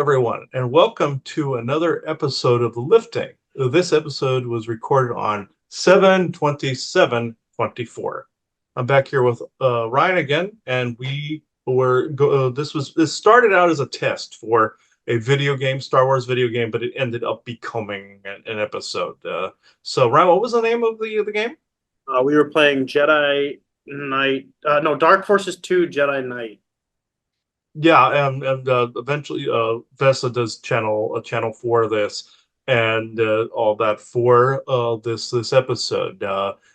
everyone, and welcome to another episode of The Lifting. This episode was recorded on 7/27/24. I'm back here with Ryan again, and this started out as a test for a video game, Star Wars video game, but it ended up becoming an episode. So, Ryan, what was the name of the game? We were playing Jedi Knight. No, Dark Forces 2 Jedi Knight. Yeah, and eventually Vesa does channel for this and all that for this episode.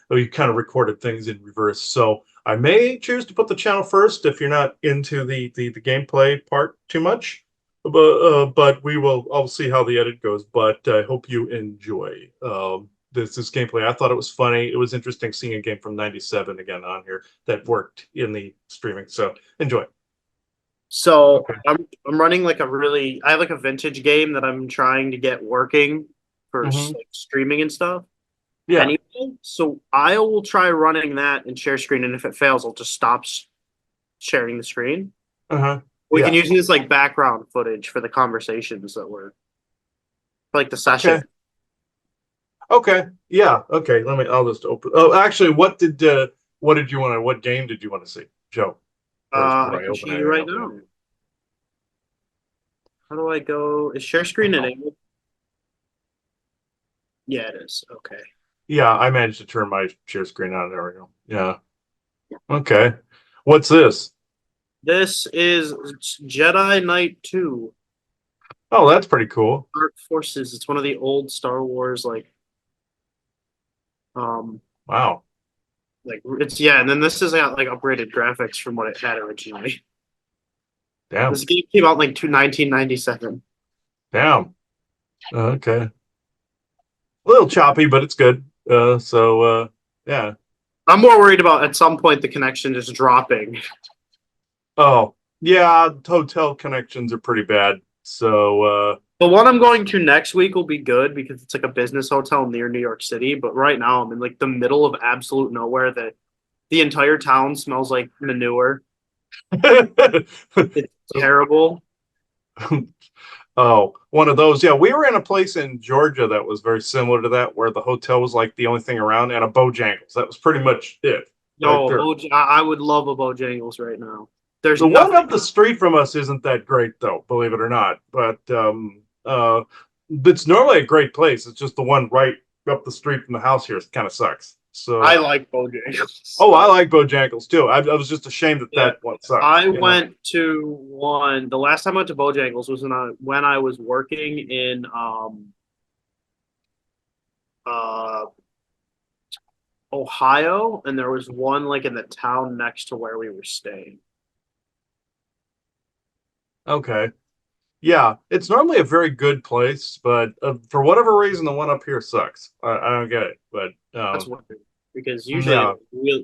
We kind of recorded things in reverse, so I may choose to put the channel first if you're not into the gameplay part too much. But I'll see how the edit goes. But I hope you enjoy this gameplay. I thought it was funny. It was interesting seeing a game from '97 again on here that worked in the streaming. So enjoy. So Okay. I'm running I have like a vintage game that I'm trying to get working for Hmm. like streaming and stuff. Yeah. Anyway, so I will try running that and share screen, and if it fails, I'll just stop sharing the screen. Uh-huh. We can Yeah. use this like background footage for the conversations that were like the Okay. session. Okay. Yeah. Okay. I'll just open. Oh, actually, what did you want to? What game did you want to see, Joe? First, before I I can open show you anything right else. now. How do I go? Is share screen enabled? Yeah, it is. Okay. Yeah, I managed to turn my share screen on. There we go. Yeah. Okay. What's this? This is Jedi Knight 2. Oh, that's pretty cool. Dark Forces. It's one of the old Star Wars um Wow. and then this has got like upgraded graphics from what it had originally. Damn. This game came out in like 1997. Damn. Okay. A little choppy, but it's good. Yeah. I'm more worried about at some point the connection just dropping. Oh, yeah. Hotel connections are pretty bad. So, The one I'm going to next week will be good because it's like a business hotel near New York City. But right now I'm in like the middle of absolute nowhere that the entire town smells like manure. It's terrible. Oh, one of those. Yeah, we were in a place in Georgia that was very similar to that, where the hotel was like the only thing around, and a Bojangles. That was pretty much it, right No, there. I would love a Bojangles right now. There's The one nothing. up the street from us isn't that great, though, believe it or not. But it's normally a great place. It's just the one right up the street from the house here kind of sucks. I So, like Bojangles. oh, I like Bojangles too. I was just ashamed that Yeah, that one sucked. I went to one. The last time I went to Bojangles was when I was working in uh Ohio, and there was one like in the town next to where we were staying. Okay. Yeah, it's normally a very good place, but for whatever reason, the one up here sucks. I don't get it, but That's weird because usually, yeah,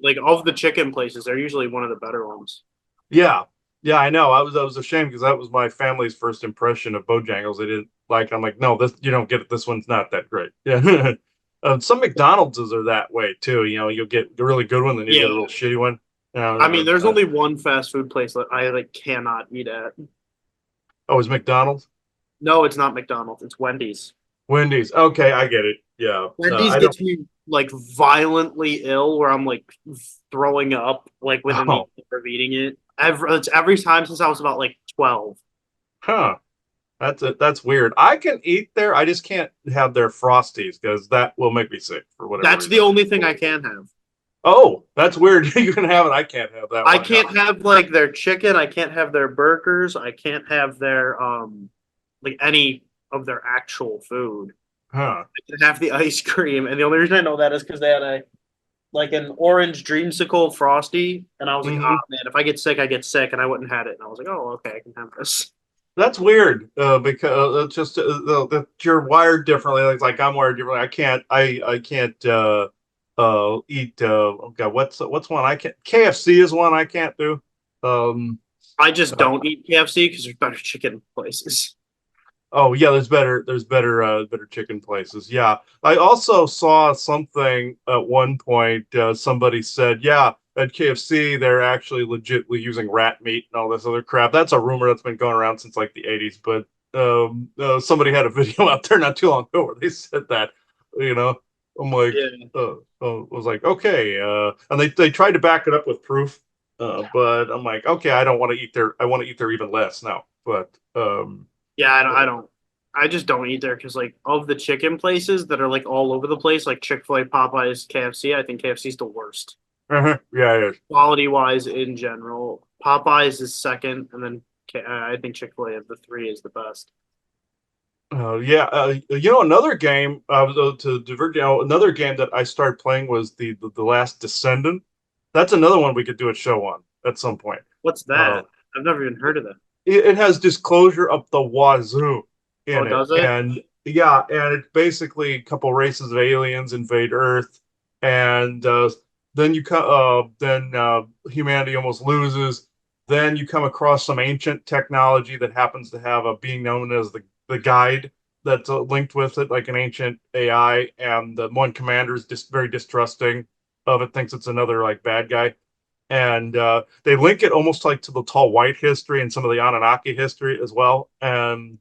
like of the chicken places, they're usually one of the better ones. yeah, yeah. I know. I was ashamed because that was my family's first impression of Bojangles. They didn't like. I'm like, no, this you don't get it. This one's not that great. Yeah. Some McDonald's are that way too. You know, you'll get a really good one, then you Yeah, get a real shitty one. I mean, there's only one fast food place that I like cannot eat at. Oh, it's McDonald's, No, it's not McDonald's. It's Wendy's. Wendy's. Okay, I get it. Yeah, Wendy's I don't. gets me like violently ill where I'm like throwing up like within the Oh, hour of eating it. It's every time since I was about like 12. huh. That's weird. I can eat there. I just can't have their Frosties because that will make me sick for whatever That's the reason. only thing I can have. Oh, that's weird. You can have it. I can't have that I one. can't have like their chicken. I can't have their burgers. I can't have their like any of their actual food. Huh. I can have the ice cream, and the only reason I know that is because they had a like an orange dreamsicle frosty, and I was like, ah Hmm. man, if I get sick, I get sick, and I wouldn't have it, and I was like, oh okay, I can have this. That's weird. Because it's just that you're wired differently. Like I'm wired differently. I can't eat. Oh God, what's one I can't? KFC is one I can't do. Um. I just uh, don't eat KFC because there's better chicken places. Oh yeah, there's better chicken places. Yeah. I also saw something at one point, somebody said, yeah, at KFC they're actually legitimately using rat meat and all this other crap. That's a rumor that's been going around since like the 80s, but Somebody had a video out there not too long ago where they said that. You know, I'm like, Yeah. was like, okay, and they tried to back it up with proof, but I'm like, okay, I don't want to eat there. I want to eat there even less now. But Yeah, I just don't eat there because like of the chicken places that are like all over the place, like Chick-fil-A, Popeyes, KFC, I think KFC is the worst. yeah, it is. Quality wise in general. Popeyes is second, and then I think Chick-fil-A of the three is the best. Yeah, another game to divert, another game that I started playing was the Last Descendant. That's another one we could do a show on at some point. What's Uh, that? I've never even heard of that. it has disclosure up the wazoo Oh, in it, does it? and yeah, and it's basically a couple races of aliens invade Earth, and then humanity almost loses. Then you come across some ancient technology that happens to have a being known as the guide that's linked with it, like an ancient AI, and the one commander is just very distrusting of it, thinks it's another like bad guy, and they link it almost like to the tall white history and some of the Anunnaki history as well. And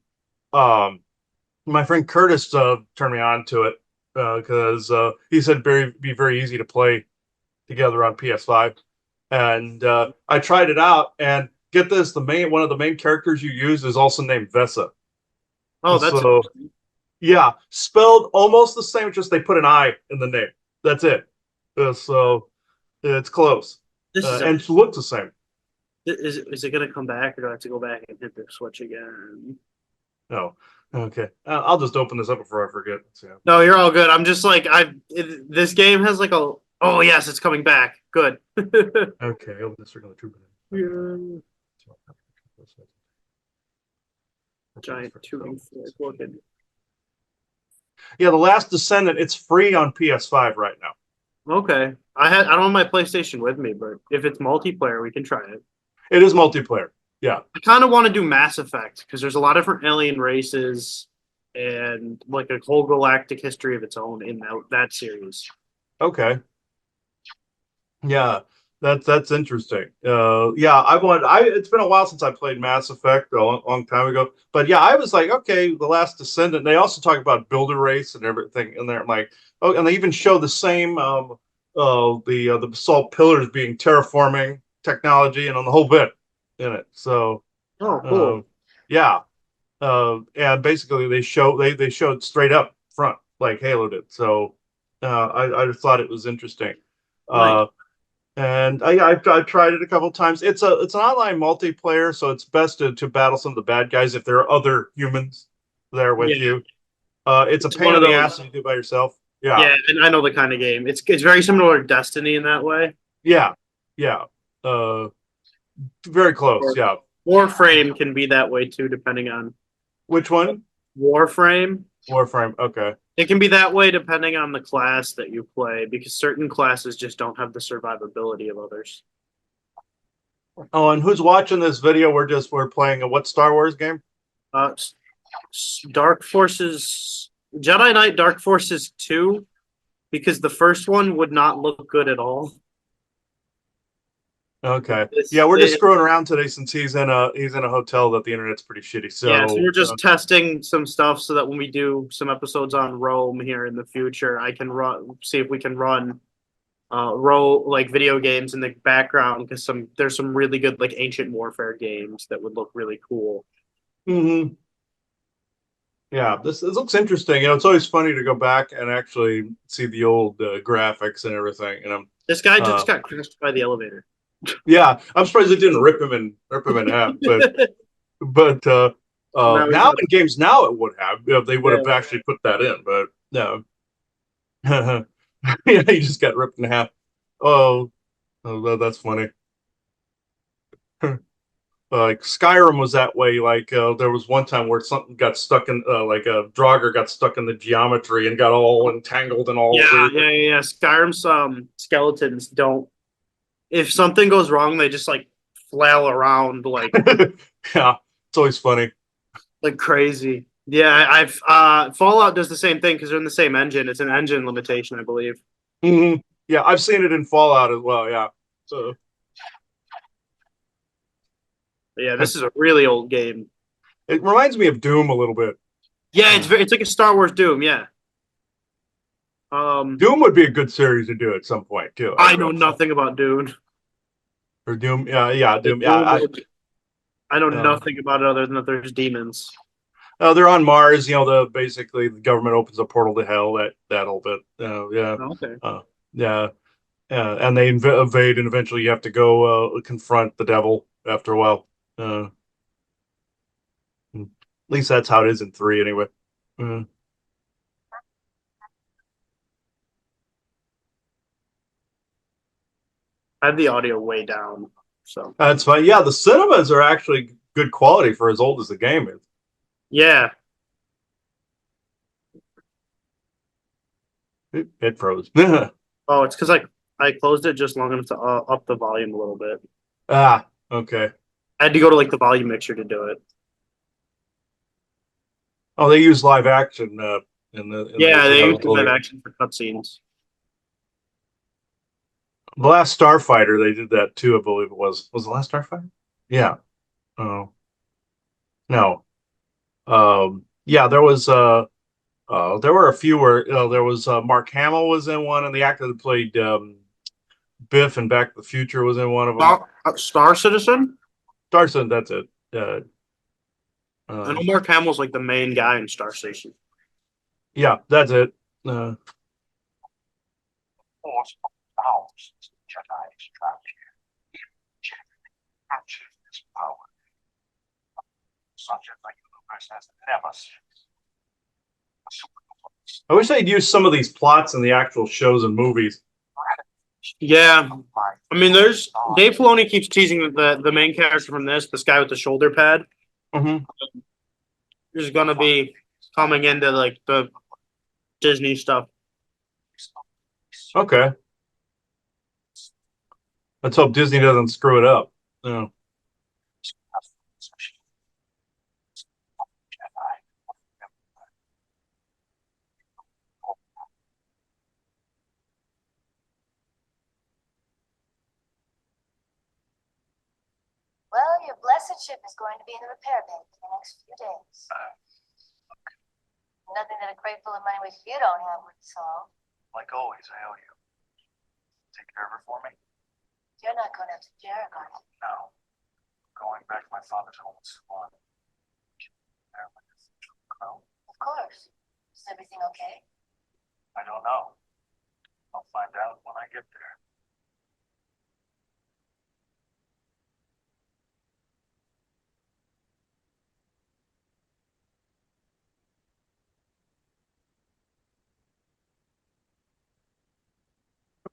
um, my friend Curtis turned me on to it because he said be very easy to play together on PS5. And I tried it out, and get this: the main one of the main characters you use is also named Vesa. Oh, that's So interesting. yeah, spelled almost the same, just they put an I in the name. That's it. So it's close, This is and it interesting. looks the same. Is it gonna come back, or do I have to go back and hit the switch again? No. Okay. I'll just open this up before I forget. Yeah. No, you're all good. I'm just like this game has like a. Oh yes, it's coming back. Good. Okay. Open this circle 2 minutes. Okay. Yeah. Giant tuning fork looking. Yeah, The Last Descendant. It's free on PS5 right now. Okay, I don't have my PlayStation with me, but if it's multiplayer, we can try it. It is multiplayer. Yeah. I kind of want to do Mass Effect because there's a lot of different alien races and like a whole galactic history of its own in that series. Okay. Yeah. That's interesting. Yeah, I want. I It's been a while since I played Mass Effect, a long time ago. But yeah, I was like, okay, The Last Descendant. They also talk about Builder Race and everything in there. I'm like, oh, and they even show the same the basalt pillars being terraforming technology and on the whole bit in it. So Oh, uh, cool. yeah, and basically they showed straight up front like Halo did. So I just thought it was interesting. Nice. Uh, and I've tried it a couple of times. It's an online multiplayer, so it's best to battle some of the bad guys if there are other humans there with Yeah, you. It's a it's pain one in of the ass those. if you do it by yourself. Yeah, Yeah, and I know the kind of game. It's very similar to Destiny in that way. yeah, yeah. Uh, Very close. Or Yeah. Warframe can be that way too, depending on Which one? Warframe. Warframe. Okay. It can be that way depending on the class that you play, because certain classes just don't have the survivability of others. Oh, and who's watching this video? We're playing a what Star Wars game? Uh, Dark Forces, Jedi Knight Dark Forces 2, because the first one would not look good at all. Okay. Yeah, This, we're just it, screwing around today since he's in a hotel that the internet's pretty shitty. yeah, so So we're just testing some stuff so that when we do some episodes on Rome here in the future, I can see if we can run role like video games in the background because there's some really good like ancient warfare games that would look really cool. mhm. Yeah, this looks interesting. It's always funny to go back and actually see the old graphics and everything. This guy Uh, just got crushed by the elevator. yeah, I'm surprised it didn't rip him in half. But Now he's now in a in games now it would have they would yeah. have actually put that in. But no, yeah, he just got ripped in half. Oh, that's funny. Like Skyrim was that way. Like there was one time where something got stuck in, like a Draugr got stuck in the geometry and got all entangled and all Yeah, weird. yeah. Skyrim's skeletons don't. If something goes wrong, they just like flail around Yeah, it's always funny. like crazy. Yeah, I've Fallout does the same thing because they're in the same engine. It's an engine limitation, I believe. Hmm. Yeah, I've seen it in Fallout as well. Yeah. But yeah, this is a really old game. It reminds me of Doom a little bit. Yeah, it's like a Star Wars Doom. Yeah. Doom would be a good series to do at some point too. I I know feel nothing about Dune. or Doom. Yeah, yeah, Like Doom. Yeah, Doom, I know uh, nothing about it other than that there's demons. they're on Mars. Basically the government opens a portal to hell. That whole bit. Yeah, Okay. uh, yeah, and they invade, and eventually you have to go confront the devil after a while. At least that's how it is in three, anyway. Uh, I have the audio way down. So that's fine. Yeah, the cinemas are actually good quality for as old as the game is. yeah. It froze. Oh, it's because I closed it just long enough to up the volume a little bit. Ah, okay. I had to go to like the volume mixer to do it. Oh, they use live action in Yeah, the they use live earlier. action for cutscenes. The last Starfighter, they did that too. I believe it was. Was the last Starfighter? Yeah. Oh no. Yeah, there were a few where there was Mark Hamill was in one, and the actor that played Biff in Back to the Future was in one of them. Star Citizen. Starson, that's it. I know Um, Mark Hamill's like the main guy in Star Station. yeah, that's it. Uh, Force of thousands of Jedi is trapped here. Jedi capture this power, such as the universe has never seen. I wish they'd use some of these plots in the actual shows and movies. Yeah, I mean, there's Dave Filoni keeps teasing the main character from this guy with the shoulder pad, Hmm. is gonna be coming into like the Disney stuff. Okay, let's hope Disney doesn't screw it up. Yeah. Well, your blessed ship is going to be in the repair bay for the next few days. Nothing that a crate full of money which you don't have would solve. Like always, I owe you. Take care of her for me? You're not going up to Jericho. No. Going back to my father's home in Swan. Of course. Is everything okay? I don't know. I'll find out when I get there.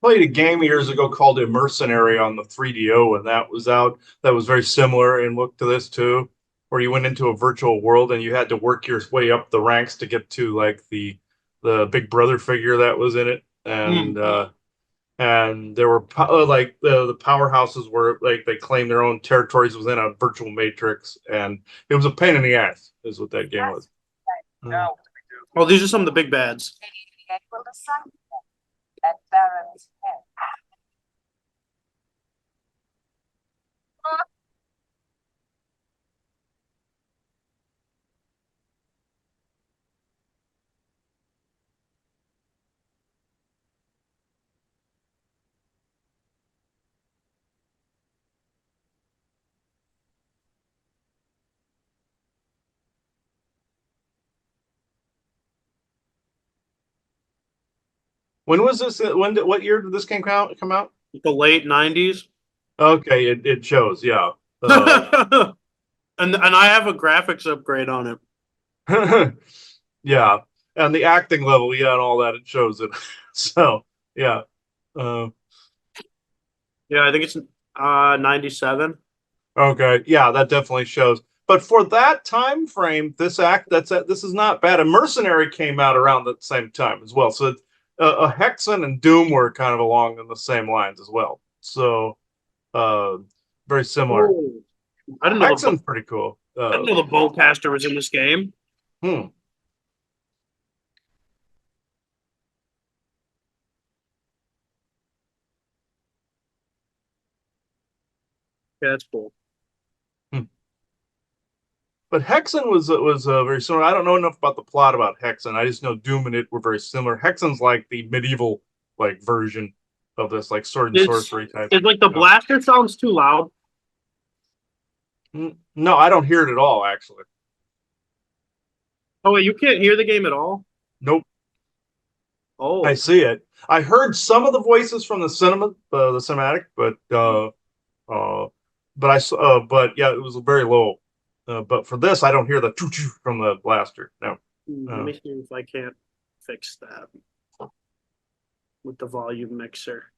Played a game years ago called Mercenary on the 3DO, and that was out. That was very similar in look to this too, where you went into a virtual world and you had to work your way up the ranks to get to like the Big Brother figure that was in it, Mm. and there were like the powerhouses were like they claimed their own territories within a virtual matrix, and it was a pain in the ass, is what that game was. Now, what do we do? Well, these are some of the big bads. Will the sun at Baron's head? When was this? What year did this game come out? The late '90s. Okay, it shows. Yeah. And I have a graphics upgrade on it. Yeah, and the acting level, yeah, and all that, it shows it. So yeah. uh, Yeah, I think it's '97. okay, yeah, that definitely shows. But for that time frame, this is not bad. A Mercenary came out around the same time as well, so a Hexen and Doom were kind of along in the same lines as well. So uh, very similar. Oh, I didn't know Hexen's pretty cool. I didn't know the bowcaster was in this game. Hmm. Yeah, that's cool. Hmm. But Hexen was very similar. I don't know enough about the plot about Hexen. I just know Doom and it were very similar. Hexen's like the medieval like version of this, like sword and It's sorcery type. it's like the blaster sounds too loud. No, I don't hear it at all. Actually, Oh wait, you can't hear the game at all? nope. I Oh. see it. I heard some of the voices from the cinematic, uh, but yeah, it was very low. But for this, I don't hear the choo choo from the blaster. No. Let me see if I can't fix that with the volume mixer.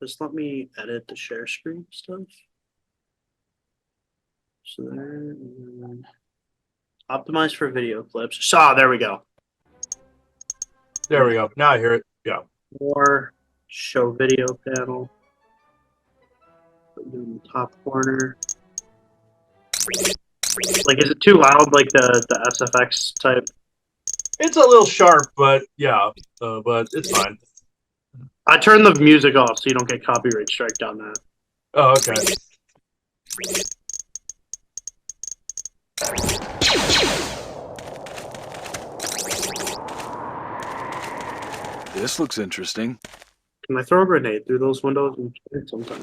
Just let me edit the share screen stuff. So there, optimize for video clips. There we go. There we go. Now I hear it. Yeah. More show video panel. Put it in the top corner. Like, is it too loud? Like the SFX type? It's a little sharp, but yeah, but it's fine. I turned the music off so you don't get copyright strike on that. Oh, okay. This looks interesting. Can I throw a grenade through those windows and kill it sometime?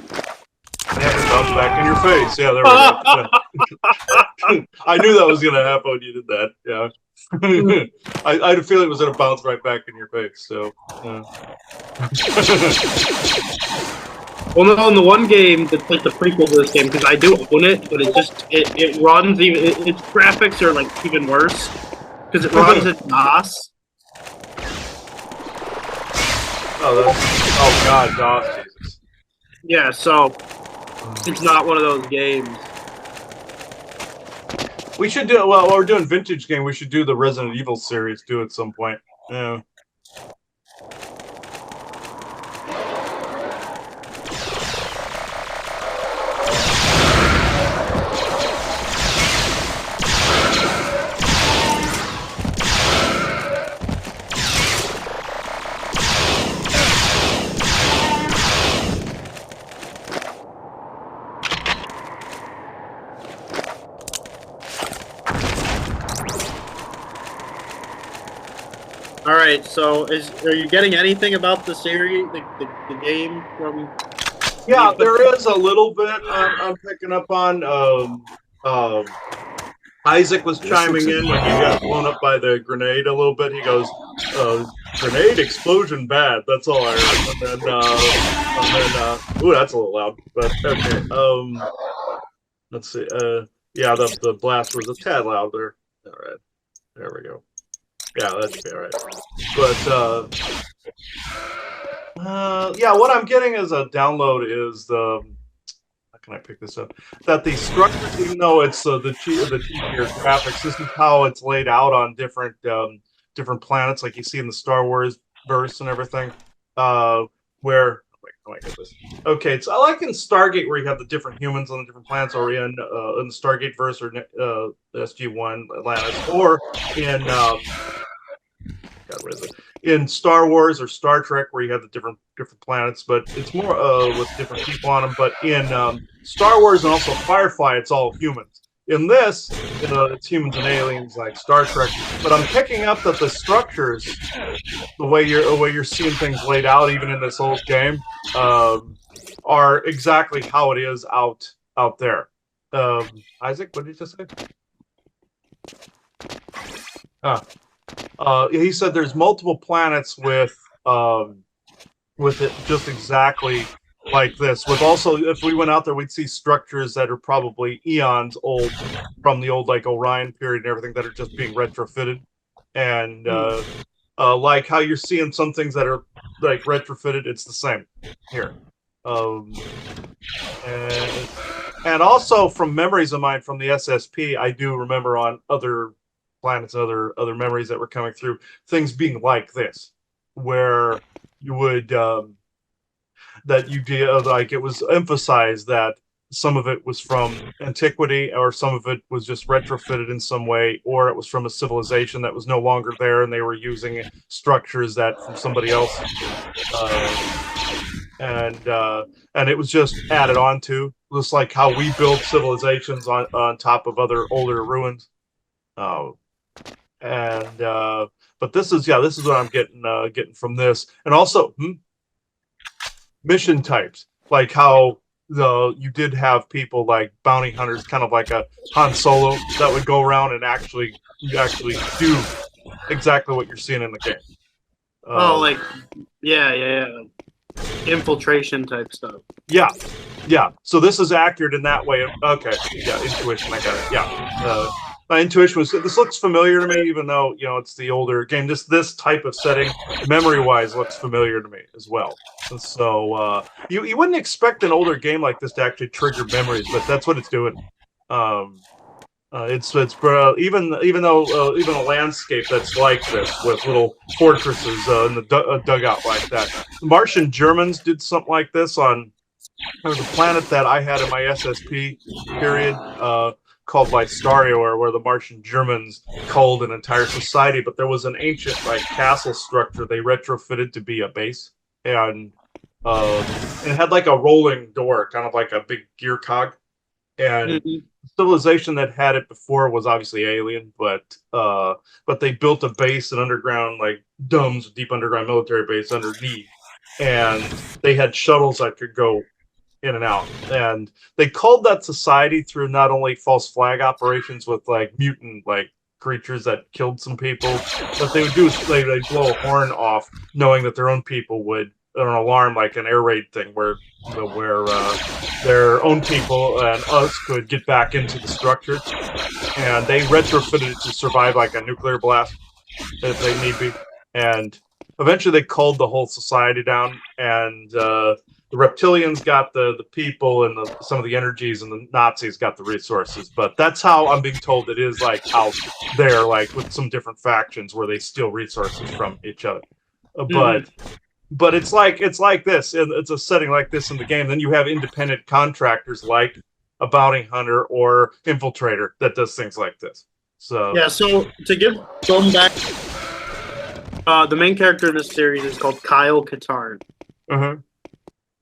I have to bounce back in your face. Yeah, there we go. I knew that was gonna happen when you did that. Yeah. I had a feeling it was gonna bounce right back in your face. So. Well, no, in the one game that's like the prequel to this game, because I do own it, but it runs even its graphics are like even worse because it runs at DOS. Oh God, DOS, Jesus. Yeah, so it's not one of those games. We should do well. While we're doing vintage game, we should do the Resident Evil series too at some point. Yeah. All right, so are you getting anything about the series, the game from? Yeah, there is a little bit I'm picking up on. Isaac was chiming in when he got blown up by the grenade a little bit. He goes, "Grenade explosion bad." That's all I heard. And then, ooh, that's a little loud. But okay. Let's see. Yeah, the blast was a tad loud there. All right, there we go. Yeah, that should be all right. But yeah, what I'm getting as a download is the. How can I pick this up? That the structure, even though it's the cheaper graphics, this is how it's laid out on different planets, like you see in the Star Wars verse and everything. Where wait, how do I get this? Okay, it's I like in Stargate where you have the different humans on the different planets, or in the Stargate verse or SG-1 Atlantis, or in God, what is it? In Star Wars or Star Trek, where you have the different planets, but it's more with different people on them. But in Star Wars and also Firefly, it's all humans. In this, it's humans and aliens like Star Trek. But I'm picking up that the structures, the way you're seeing things laid out, even in this old game, are exactly how it is out there. Isaac, what did you just say? He said there's multiple planets with it just exactly like this. With also, if we went out there, we'd see structures that are probably eons old from the old like Orion period and everything that are just being retrofitted. And like how you're seeing some things that are like retrofitted, it's the same here. And also from memories of mine from the SSP, I do remember on other planets, other memories that were coming through, things being like this, where you would that you did like it was emphasized that some of it was from antiquity, or some of it was just retrofitted in some way, or it was from a civilization that was no longer there, and they were using structures that from somebody else, uh, and uh, and it was just added on to, just like how we build civilizations on top of other older ruins. Uh, and But this is what I'm getting from this, and also mission types, like how you did have people like bounty hunters, kind of like a Han Solo, that would go around and actually do exactly what you're seeing in the game. Oh, like yeah. Infiltration type stuff. Yeah, yeah. So this is accurate in that way. Okay, yeah, intuition. I got it. Yeah, my intuition was. This looks familiar to me, even though it's the older game. This type of setting, memory wise, looks familiar to me as well. And so you wouldn't expect an older game like this to actually trigger memories, but that's what it's doing. Um, even though even a landscape that's like this with little fortresses in the dugout like that. The Martian Germans did something like this on the planet that I had in my SSP period, called Lystaria, where the Martian Germans culled an entire society, but there was an ancient like castle structure they retrofitted to be a base, and it had like a rolling door, kind of like a big gear cog, and civilization that had it before was obviously alien, but they built a base, an underground like domes, deep underground military base underneath, and they had shuttles that could go in and out, and they called that society through not only false flag operations with like mutant like creatures that killed some people, but they would do is they'd blow a horn off, knowing that their own people would, an alarm, like an air raid thing, where their own people and us could get back into the structure, and they retrofitted it to survive like a nuclear blast if they need be. And eventually they culled the whole society down, and the reptilians got the people and some of the energies, and the Nazis got the resources. But that's how I'm being told it is, like out there, like with some different factions where they steal resources from each other. But it's like this, and it's a setting like this in the game. Then you have independent contractors like a bounty hunter or infiltrator that does things like this. So yeah. So to give going back, the main character in this series is called Kyle Katarn.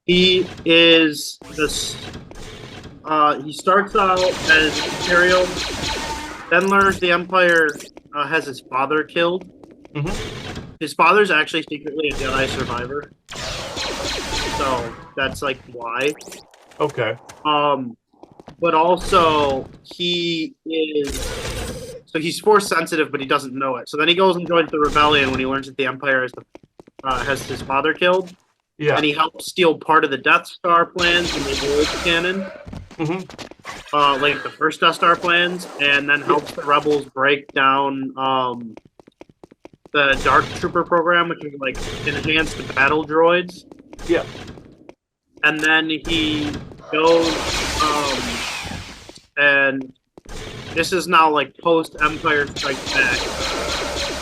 He is this. He starts out as Imperial, then learns the Empire has his father killed. His father's actually secretly a Jedi survivor, so that's like why. Okay. But also he's force sensitive, but he doesn't know it. So then he goes and joins the rebellion when he learns that the Empire has his father killed. Yeah. And he helped steal part of the Death Star plans in the old canon. Like the first Death Star plans, and then helps the rebels break down the Dark Trooper program, which is like enhanced battle droids. Yeah. And then he goes, and this is now like post Empire Strikes Back,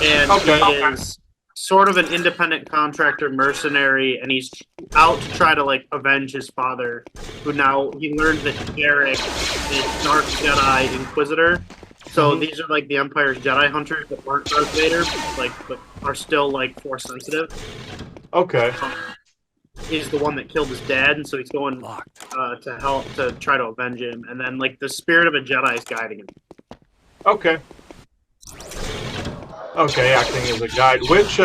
and he is sort of an independent contractor mercenary, and he's out to try to like avenge his father, who now he learns that Derek is Dark Jedi Inquisitor. So these are like the Empire's Jedi hunters that aren't Darth Vader, like, but are still like force sensitive. Okay. He's the one that killed his dad, and so he's going to help to try to avenge him. And then like the spirit of a Jedi is guiding him. Okay. Okay, acting as a guide. Which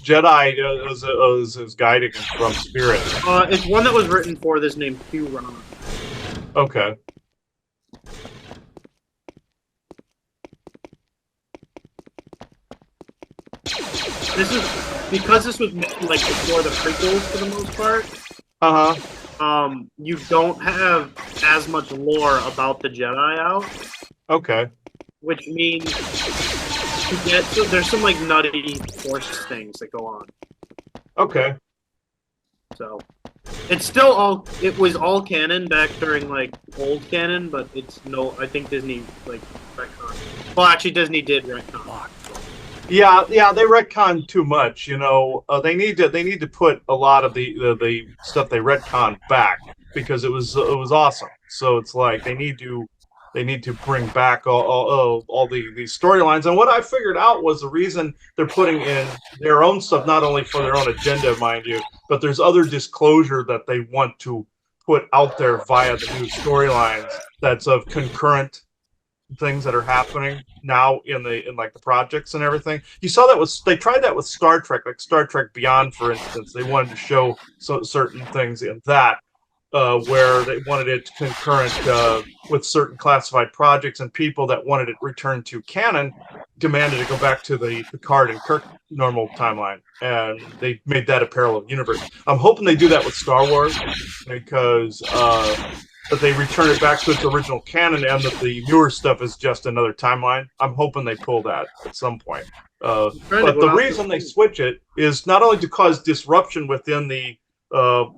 Jedi is guiding him from spirit? It's one that was written for this named Huron. Okay. This is because this was like before the prequels for the most part. You don't have as much lore about the Jedi out. Okay. Which means there's some like nutty force things that go on. Okay. So it was all canon back during like old canon, but I think Disney like retconned. Well, actually Disney did retcon. Yeah, they retcon too much. They need to put a lot of the stuff they retcon back, because it was awesome. So it's like they need to bring back all these storylines. And what I figured out was the reason they're putting in their own stuff, not only for their own agenda, mind you, but there's other disclosure that they want to put out there via the new storylines that's of concurrent things that are happening now in like the projects and everything. You saw that they tried that with Star Trek, like Star Trek Beyond, for instance. They wanted to show certain things in that where they wanted it concurrent with certain classified projects, and people that wanted it returned to canon demanded to go back to the Picard and Kirk normal timeline, and they made that a parallel universe. I'm hoping they do that with Star Wars because that they return it back to its original canon, and that the newer stuff is just another timeline. I'm hoping they pull that at some point. But the reason they switch it is not only to cause disruption within the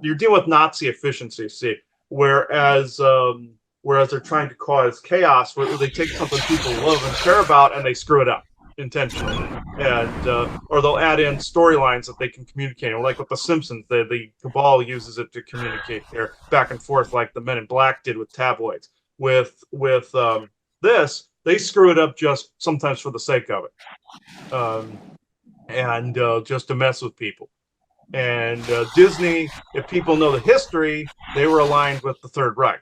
you're dealing with Nazi efficiency, see, whereas they're trying to cause chaos, where they take something people love and care about and they screw it up intentionally, and or they'll add in storylines that they can communicate. Like with the Simpsons, the Cabal uses it to communicate their back and forth, like the Men in Black did with tabloids. With this, they screw it up just sometimes for the sake of it, and just to mess with people. And Disney, if people know the history, they were aligned with the Third Reich.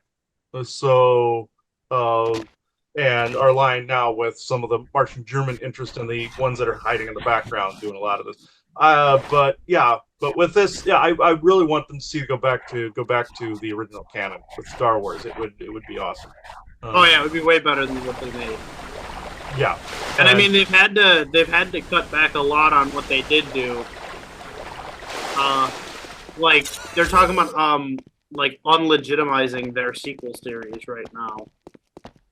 So, and are aligned now with some of the Martian German interest and the ones that are hiding in the background doing a lot of this. But with this, I really want them to see go back to the original canon with Star Wars. It would be awesome. Oh yeah, it would be way better than what they made. Yeah, and I mean they've had to cut back a lot on what they did do. Like they're talking about like unlegitimizing their sequel series right now.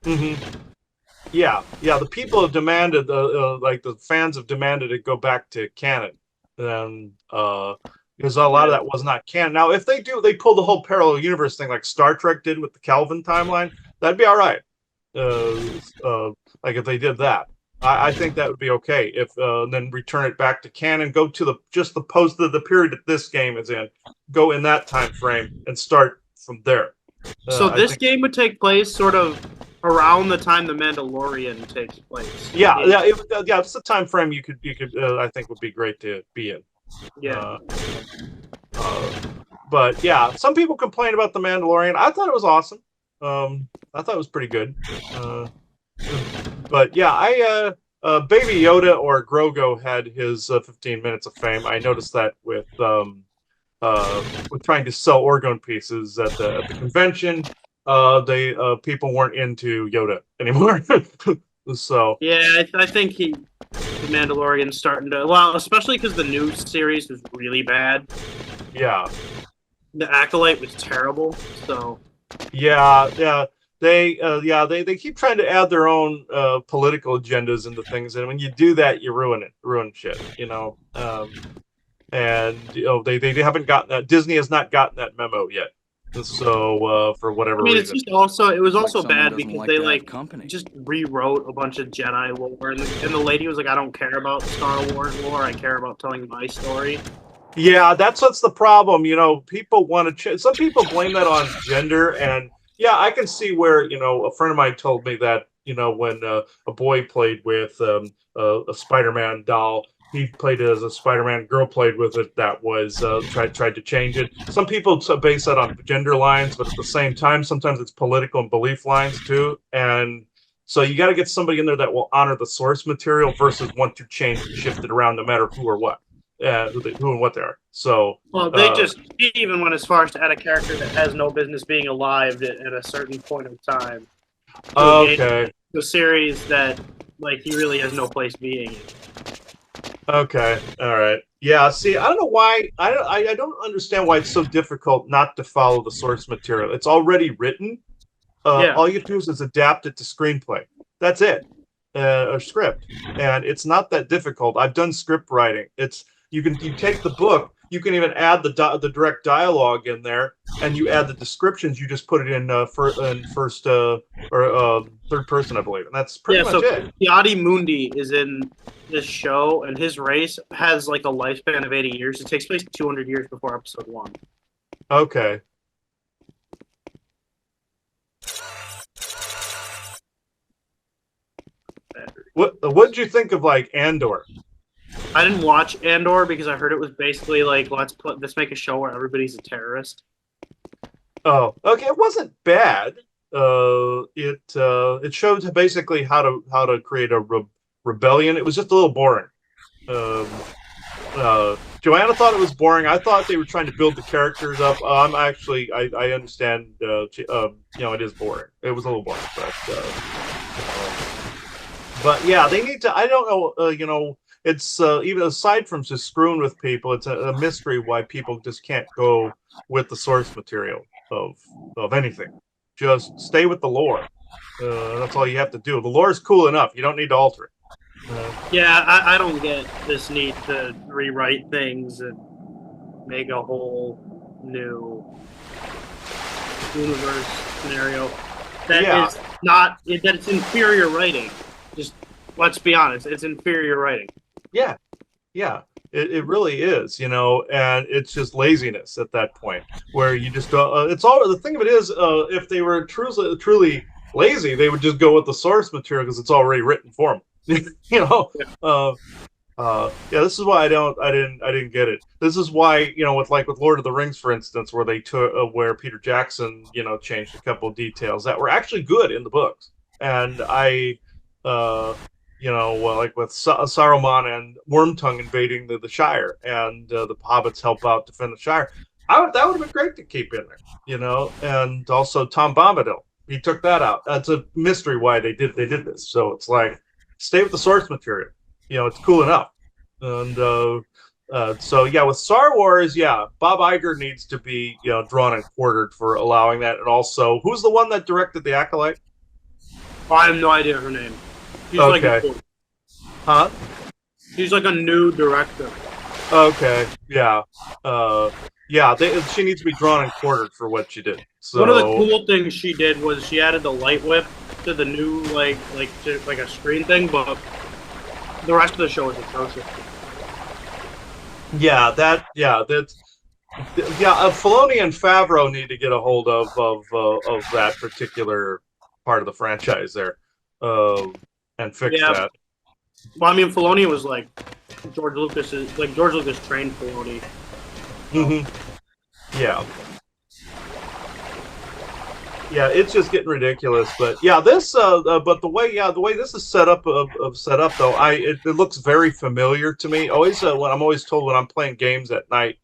Mm-hmm. Yeah. The people have demanded, like the fans have demanded it go back to canon, and because a lot of that was not canon. Now, if they pull the whole parallel universe thing like Star Trek did with the Kelvin timeline, that'd be all right. Like if they did that, I think that would be okay. If then return it back to canon, go to the period that this game is in, go in that time frame and start from there. So this game would take place sort of around the time the Mandalorian takes place. It's the time frame you could I think would be great to be in. Yeah. But yeah, some people complain about the Mandalorian. I thought it was awesome. I thought it was pretty good. But yeah, Baby Yoda or Grogu had his 15 minutes of fame. I noticed that with trying to sell orgone pieces at the convention. People weren't into Yoda anymore. So yeah, I think the Mandalorian's starting to, well, especially because the new series was really bad. Yeah, the Acolyte was terrible. So yeah. They keep trying to add their own political agendas into things, and when you do that, you ruin shit, you know. And they haven't gotten that. Disney has not gotten that memo yet. So for whatever reason, it's just it was also bad because like they company. just rewrote a bunch of Jedi lore, and the lady was like, "I don't care about Star Wars lore. I care about telling my story." Yeah, that's what's the problem. You know, people want to. Some people blame that on gender, and yeah, I can see where a friend of mine told me that when a boy played with a Spider-Man doll. He played it as a Spider-Man. Girl played with it. That was tried to change it. Some people base that on gender lines, but at the same time, sometimes it's political and belief lines too. And so you got to get somebody in there that will honor the source material versus want to change and shift it around no matter who or what, who and what they are. So they just even went as far as to add a character that has no business being alive at a certain point of time. Okay. The series that he really has no place being in. Okay. All right. Yeah. See, I don't know why. I don't understand why it's so difficult not to follow the source material. It's already written. All you do is adapt it to screenplay. That's it. A script, and it's not that difficult. I've done script writing. You take the book. You can even add the direct dialogue in there, and you add the descriptions. You just put it in first or third person, I believe, and that's pretty much it. Yadi Mundi is in this show, and his race has a lifespan of 80 years. It takes place 200 years before episode 1. Okay. What did you think of like Andor? I didn't watch Andor because I heard it was basically like let's make a show where everybody's a terrorist. Oh, okay, it wasn't bad. It showed basically how to create a rebellion. It was just a little boring. Um, Joanna thought it was boring. I thought they were trying to build the characters up. I understand. It is boring. It was a little boring, but yeah, they need to. I don't know. It's even aside from just screwing with people, it's a mystery why people just can't go with the source material of anything. Just stay with the lore. That's all you have to do. The lore is cool enough. You don't need to alter it. Yeah, I don't get this need to rewrite things and make a whole new universe scenario. Yeah. Is not that it's inferior writing. Just let's be honest, it's inferior writing. Yeah, yeah, it really is, and it's just laziness at that point where you just don't. It's all the thing of it is, if they were truly lazy, they would just go with the source material because it's already written for them. Uh, yeah, this is why I didn't get it. This is why with Lord of the Rings, for instance, where they took where Peter Jackson changed a couple of details that were actually good in the books, and uh, well, like with Saruman and Wormtongue invading the Shire, and the hobbits help out defend the Shire. That would have been great to keep in there, and also Tom Bombadil. He took that out. That's a mystery why they did this. So it's like stay with the source material. It's cool enough. And so yeah, with Star Wars, yeah, Bob Iger needs to be drawn and quartered for allowing that. And also, who's the one that directed The Acolyte? I have no idea her name. She's Okay. Huh? She's like a new director. Okay. Yeah. Yeah. She needs to be drawn and quartered for what she did. So one of the cool things she did was she added the light whip to the new like a screen thing, but the rest of the show is atrocious. Yeah. That's Filoni and Favreau need to get a hold of that particular part of the franchise there, and fix that. Well, I mean, Filoni was like George Lucas trained Filoni. Mm-hmm. Yeah. Yeah, it's just getting ridiculous. But yeah, but the way this is set up though, it looks very familiar to me. Always, when I'm always told when I'm playing games at night,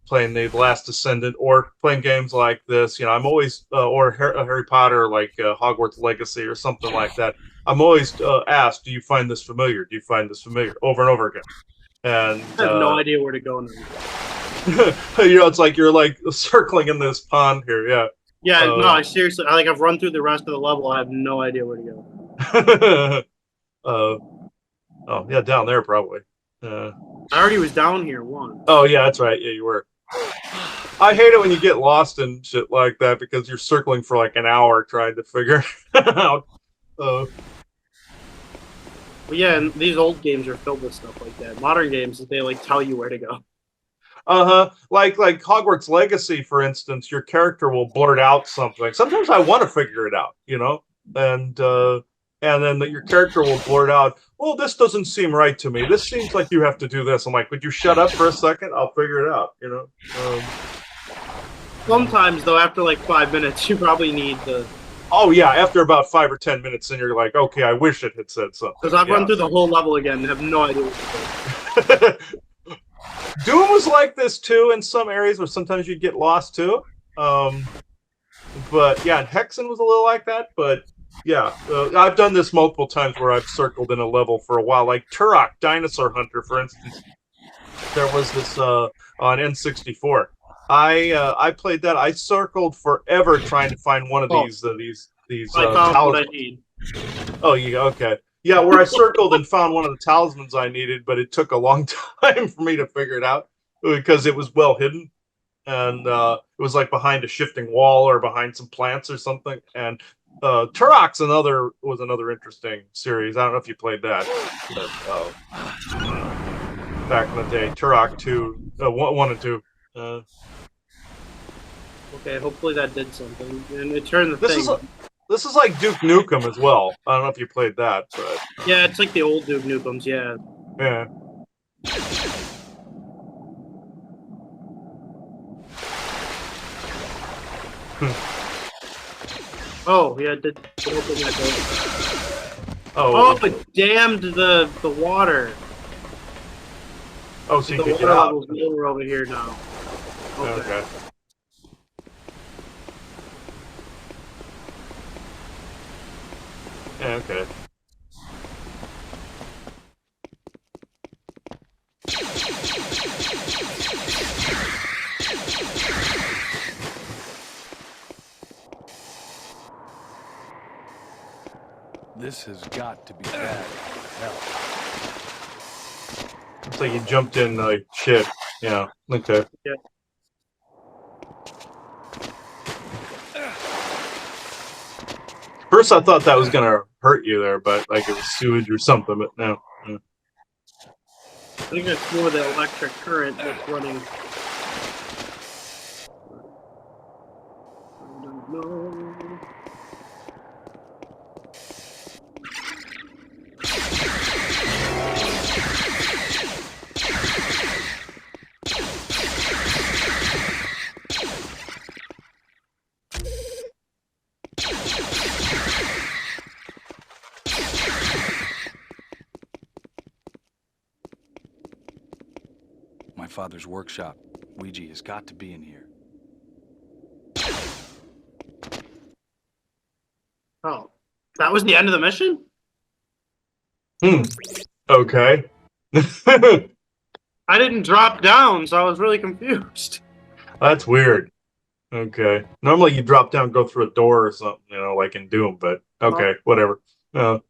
playing The Last Descendant or playing games like this, I'm always or Harry Potter, like Hogwarts Legacy or something like that. I'm always asked, "Do you find this familiar? Do you find this familiar?" Over and over again. And I have no idea where to go now. It's like you're like circling in this pond here. Yeah. Yeah, no, I seriously, I've run through the rest of the level. I have no idea where to go. Oh yeah, down there probably. I already was down here once. Oh yeah, that's right. Yeah, you were. I hate it when you get lost and shit like that because you're circling for like an hour trying to figure out. But yeah, and these old games are filled with stuff like that. Modern games, they like tell you where to go. Like Hogwarts Legacy, for instance, your character will blurt out something. Sometimes I want to figure it out, and then your character will blurt out, "Well, this doesn't seem right to me. This seems like you have to do this." I'm like, "Would you shut up for a second? I'll figure it out." Sometimes though, after like 5 minutes, you probably need the. Oh yeah, after about 5 or 10 minutes, then you're like, "Okay, I wish it had said something." Because I've run through the whole level again and have no idea what to do. Doom was like this too in some areas where sometimes you'd get lost too. But yeah, and Hexen was a little like that. But yeah, I've done this multiple times where I've circled in a level for a while, like Turok Dinosaur Hunter, for instance. There was this on N64. I played that. I circled forever trying to find one of these I found what I need. Oh, yeah, okay. Yeah, where I circled and found one of the talismans I needed, but it took a long time for me to figure it out because it was well hidden. And it was like behind a shifting wall or behind some plants or something. And Turok's was another interesting series. I don't know if you played that. But, back in the day, Turok 2, 1 and 2. Okay, hopefully that did something. And it turned the thing. This is like Duke Nukem as well. I don't know if you played that, but Yeah, it's like the old Duke Nukems. Yeah. yeah. Oh, yeah. Did open that door. Oh, Oh, it damned the water. oh, so you The could water get out. level's lower over here now. Okay. Yeah, okay. This has got to be bad. Hell. Looks like you jumped in like shit. Yeah. Okay. Yeah. First, I thought that was gonna hurt you there, but like it was sewage or something. But no. Yeah. I think it's more the electric current that's running. I don't know. My father's workshop. Ouija has got to be in here. Oh, that was the end of the mission? Okay. I didn't drop down, so I was really confused. That's weird. Okay. Normally you drop down, go through a door or something, you know, like in Doom. But okay, whatever. That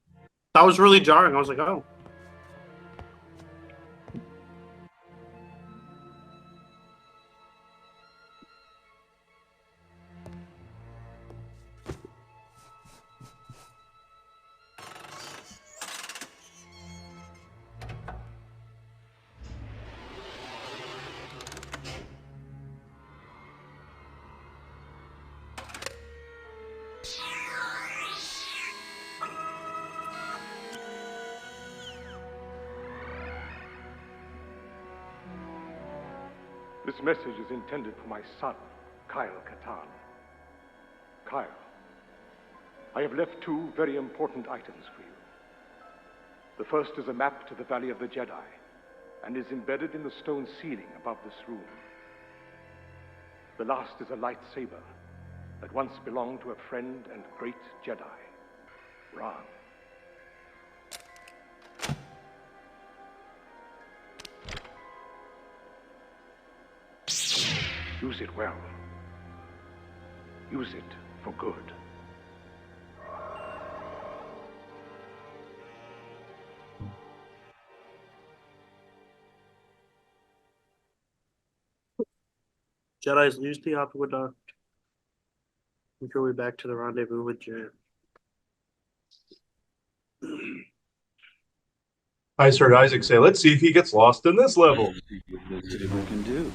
was really jarring. I was like, oh. This message is intended for my son, Kyle Katarn. Kyle, I have left two very important items for you. The first is a map to the Valley of the Jedi, and is embedded in the stone ceiling above this room. The last is a lightsaber that once belonged to a friend and great Jedi, Ran. Use it well. Use it for good. Jedi's lose the aqueduct. Make our way back to the rendezvous with Jan. I just heard Isaac say, "Let's see if he gets lost in this level." Let's see what we can do.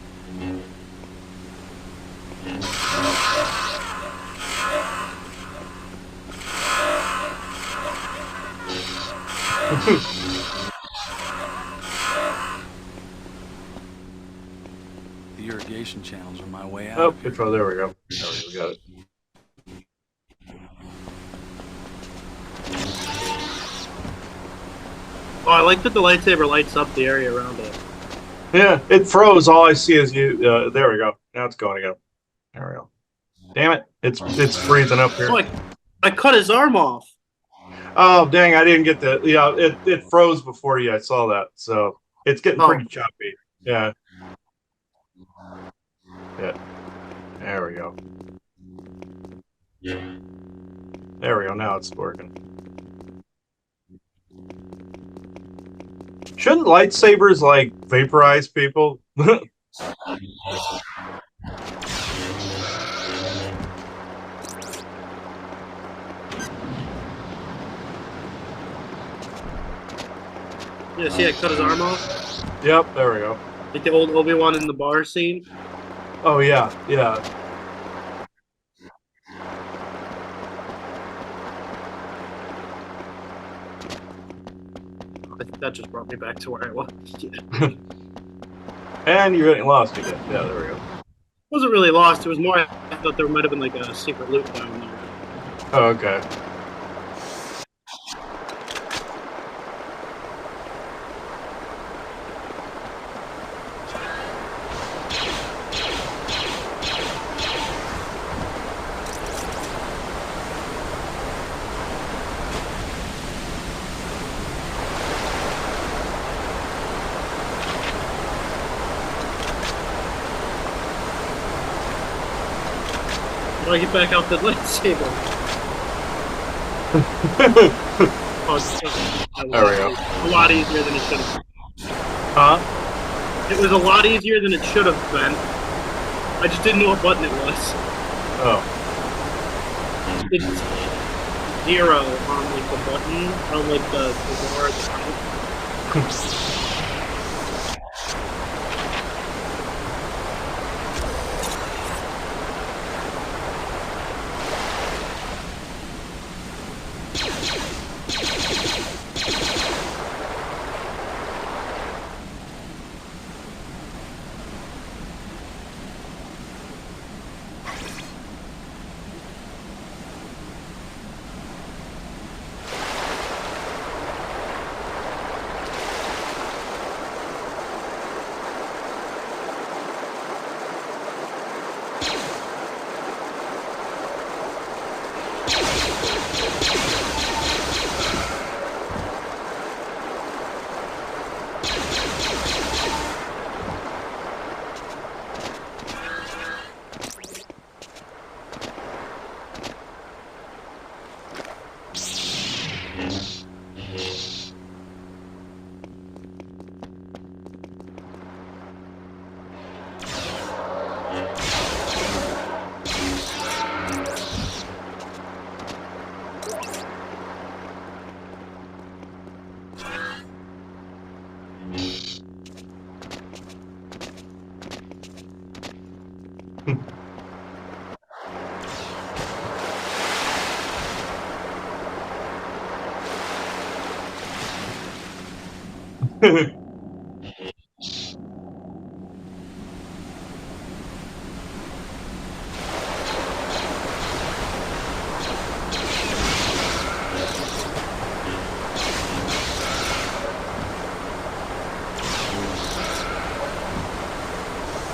The irrigation channels are my way out. Oh, of here. control. There we go. We got it. Oh, I like that the lightsaber lights up the area around it. Yeah, it froze. All I see is you. There we go. Now it's going again. There we go. Damn it! It's freezing up here. Oh, I cut his arm off. Oh dang! I didn't get the. Yeah, it froze before you. I saw that. So it's getting pretty choppy. Yeah. Yeah. There we go. There we go. Now it's working. Shouldn't lightsabers like vaporize people? Yeah, see, I cut his arm off. Yep. There we go. Like the old Obi-Wan in the bar scene. Oh yeah. Yeah. That just brought me back to where I was. And you're getting lost again. Yeah, there we go. Wasn't really lost. It was more I thought there might have been like a secret loop down there. Oh, okay. How do I get back out the lightsaber? Oh, There we go. A lot easier than it should have. Huh? It was a lot easier than it should have been. I just didn't know what button it was. Oh. It's 0 on like the button on like the bar.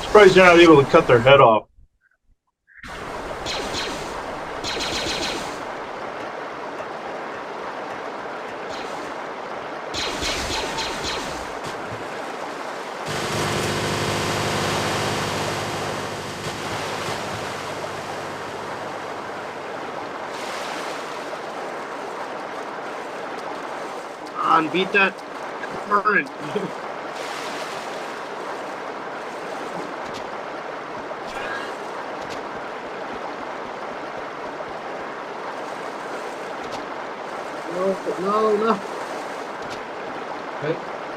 Surprised you're not able to cut their head off. On beat that current. No.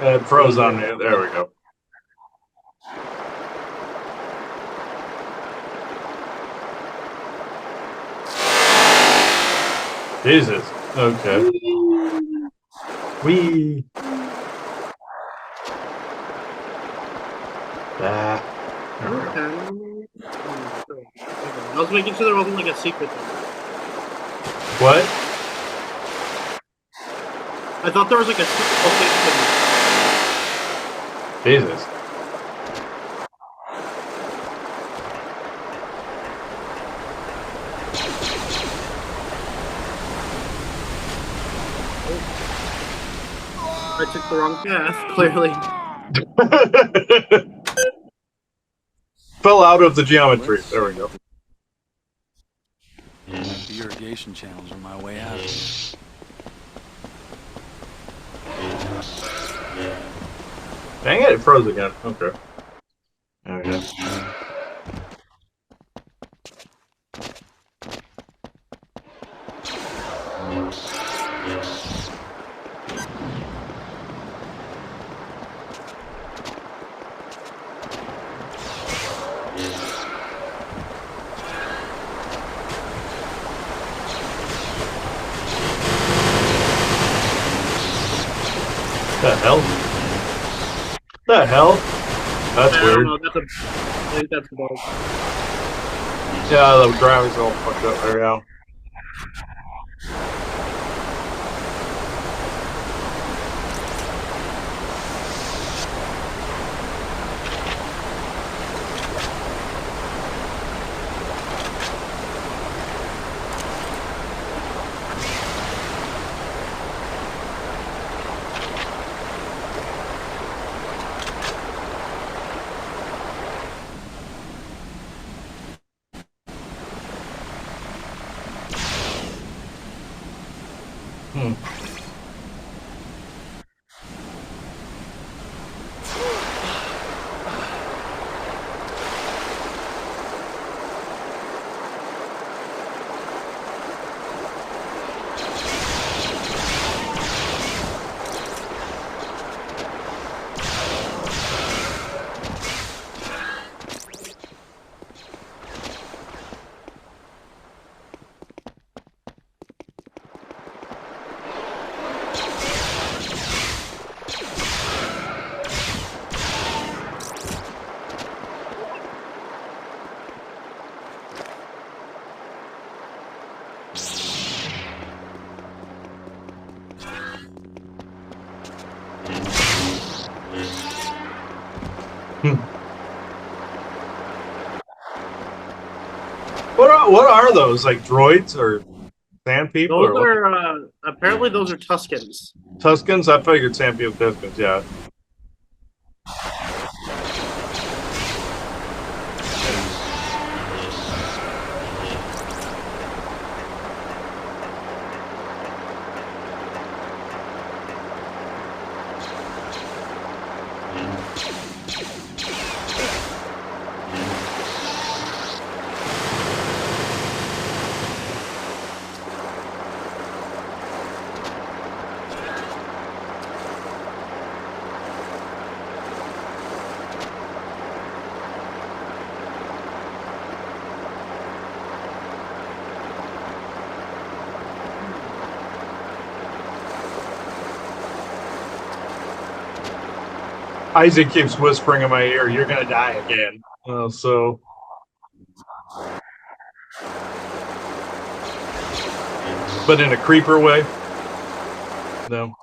It froze on me. There we go. Jesus. Okay. Wee. Ah. I was making sure there wasn't like a secret there. What? I thought there was like a secret location. Jesus. I took the wrong path, clearly. Fell out of the geometry. There we go. The irrigation channels are my way out of here. Dang it, it froze again. Okay. There we go. The hell? The hell? That's I don't weird. know. I think that's a bug. Yeah, the gravity's all fucked up there, yeah. Hmm. What are those? Like droids or sand people Those or what? are apparently those are Tuscans. Tuscans? I figured sand people Tuscans, yeah. Isaac keeps whispering in my ear, "You're gonna die again." So, but in a creeper way. No.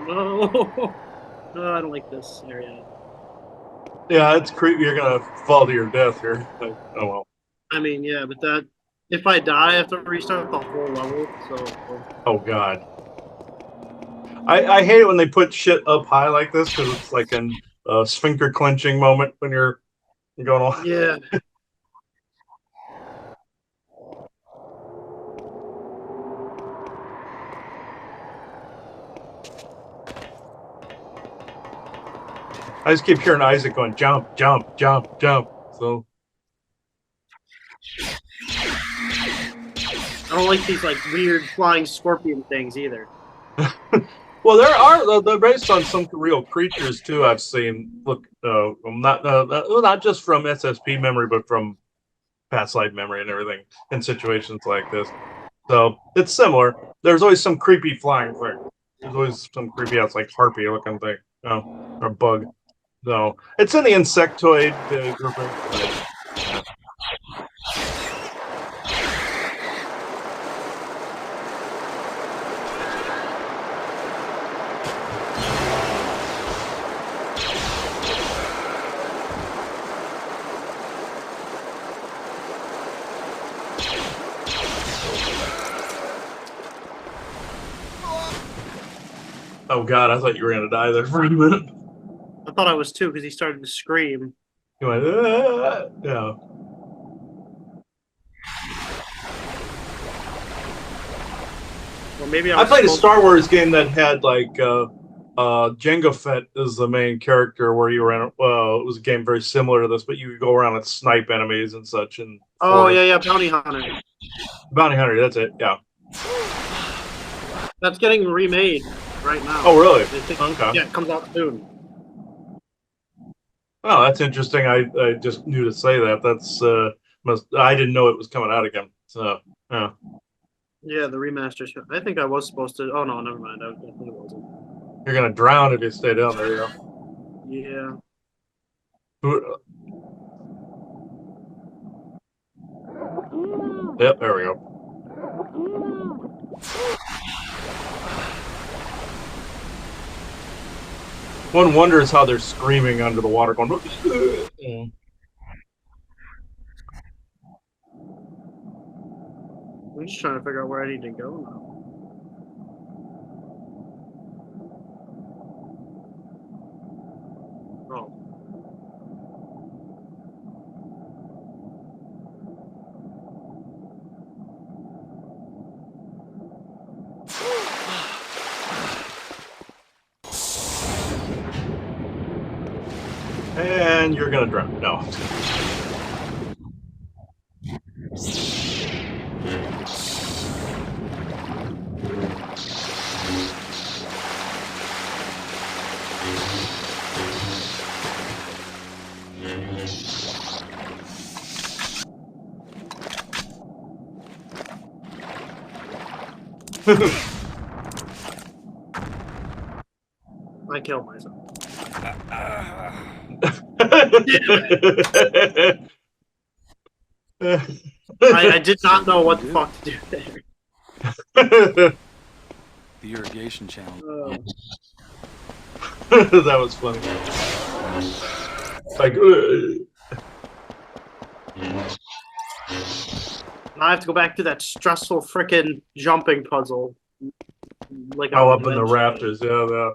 No, no, I don't like this area. Yeah, it's creepy. You're gonna fall to your death here. But, oh well. I mean, yeah, but that if I die, I have to restart the whole level. So Oh god. I hate it when they put shit up high like this because it's like an sphincter clenching moment when you're going on. yeah, I just keep hearing Isaac going jump, jump, jump, jump. So I don't like these like weird flying scorpion things either. well, there are they're based on some real creatures too. I've seen. Look, not just from SSP memory, but from past life memory and everything in situations like this. So it's similar. There's always some creepy flying thing. There's always some creepy ass like harpy looking thing, or bug. So it's in the insectoid grouping. But, yeah. Oh God, I thought you were gonna die there for a minute. I thought I was too because he started to scream. You went, "Ah!" Yeah. Or maybe I played a Star Wars game that had like Jango Fett is the main character, where you ran. It was a game very similar to this, but you could go around and snipe enemies and such. And Oh yeah, Bounty Hunter. Bounty Hunter. That's it. Yeah. That's getting remade right now. Oh really? Okay. Yeah, it comes out soon. Oh, that's interesting. I just knew to say that. That's I didn't know it was coming out again. So yeah. Yeah, the remaster. I think I was supposed to. Oh no, never mind. I definitely wasn't. You're gonna drown if you stay down there. Yeah. Yep. There we go. One wonders how they're screaming under the water, going. I'm just trying to figure out where I need to go now. Oh. And you're gonna drown. No. I killed myself. I did not know what the fuck to do there. The irrigation channel. That was funny. Like, Now I have to go back to that stressful frickin' jumping puzzle. Like oh, up in the rafters, yeah.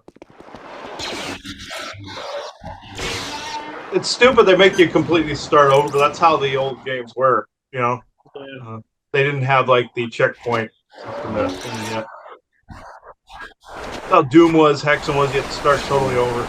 It's stupid they make you completely start over, but that's how the old games were, you know? Yeah. They didn't have, like, the checkpoint system yet. That's how Doom was, Hexen was, you had to start totally over.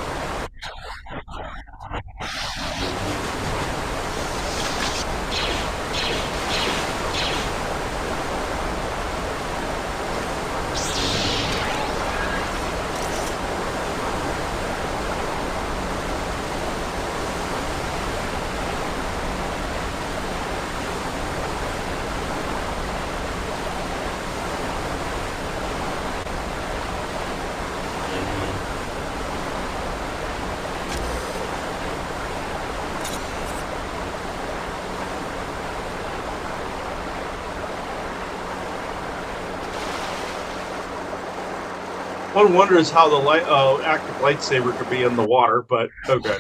One wonders how the active lightsaber could be in the water, but okay.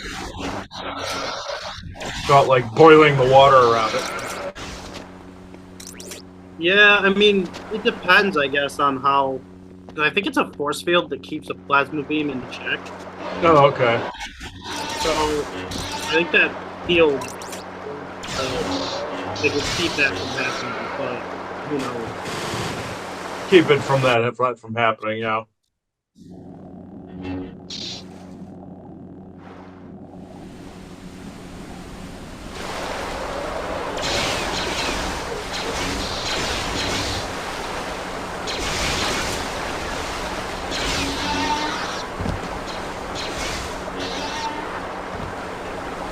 Got like boiling the water around it. Yeah, I mean, it depends, I guess, on how. I think it's a force field that keeps a plasma beam in check. Oh, okay. So I think that field it would keep that from happening, but who knows? Keep it from from happening, yeah.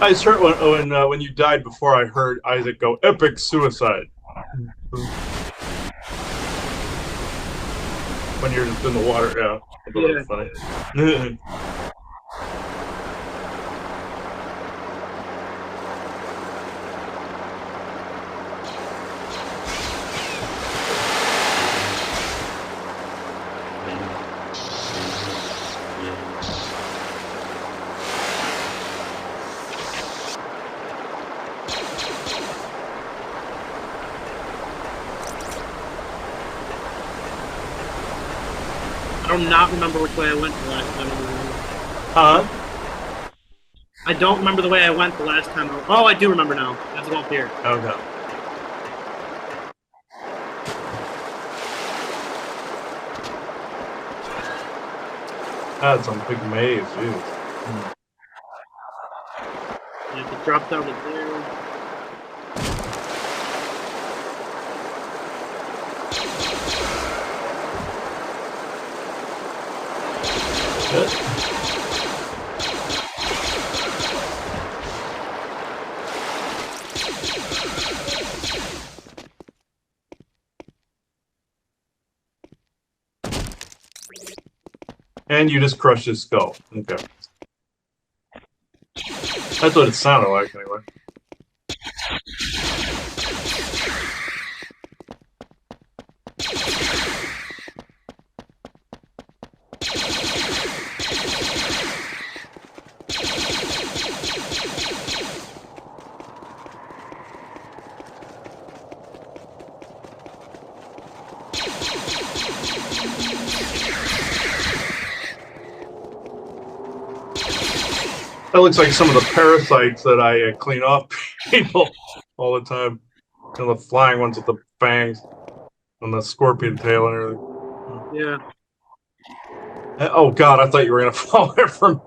I just heard when you died before, I heard Isaac go epic suicide. When you're just in the water, yeah. I thought that was funny. I do not remember which way I went the last time. Huh? I don't remember the way I went the last time. Oh, I do remember now. Let's go up here. Okay. That's some big maze, jeez. You have to drop down to there. Good. And you just crushed his skull. Okay. That's what it sounded like, anyway. That looks like some of the parasites that I clean off people all the time. And the flying ones with the fangs and the scorpion tail and everything. Yeah. Oh god, I thought you were gonna fall there from.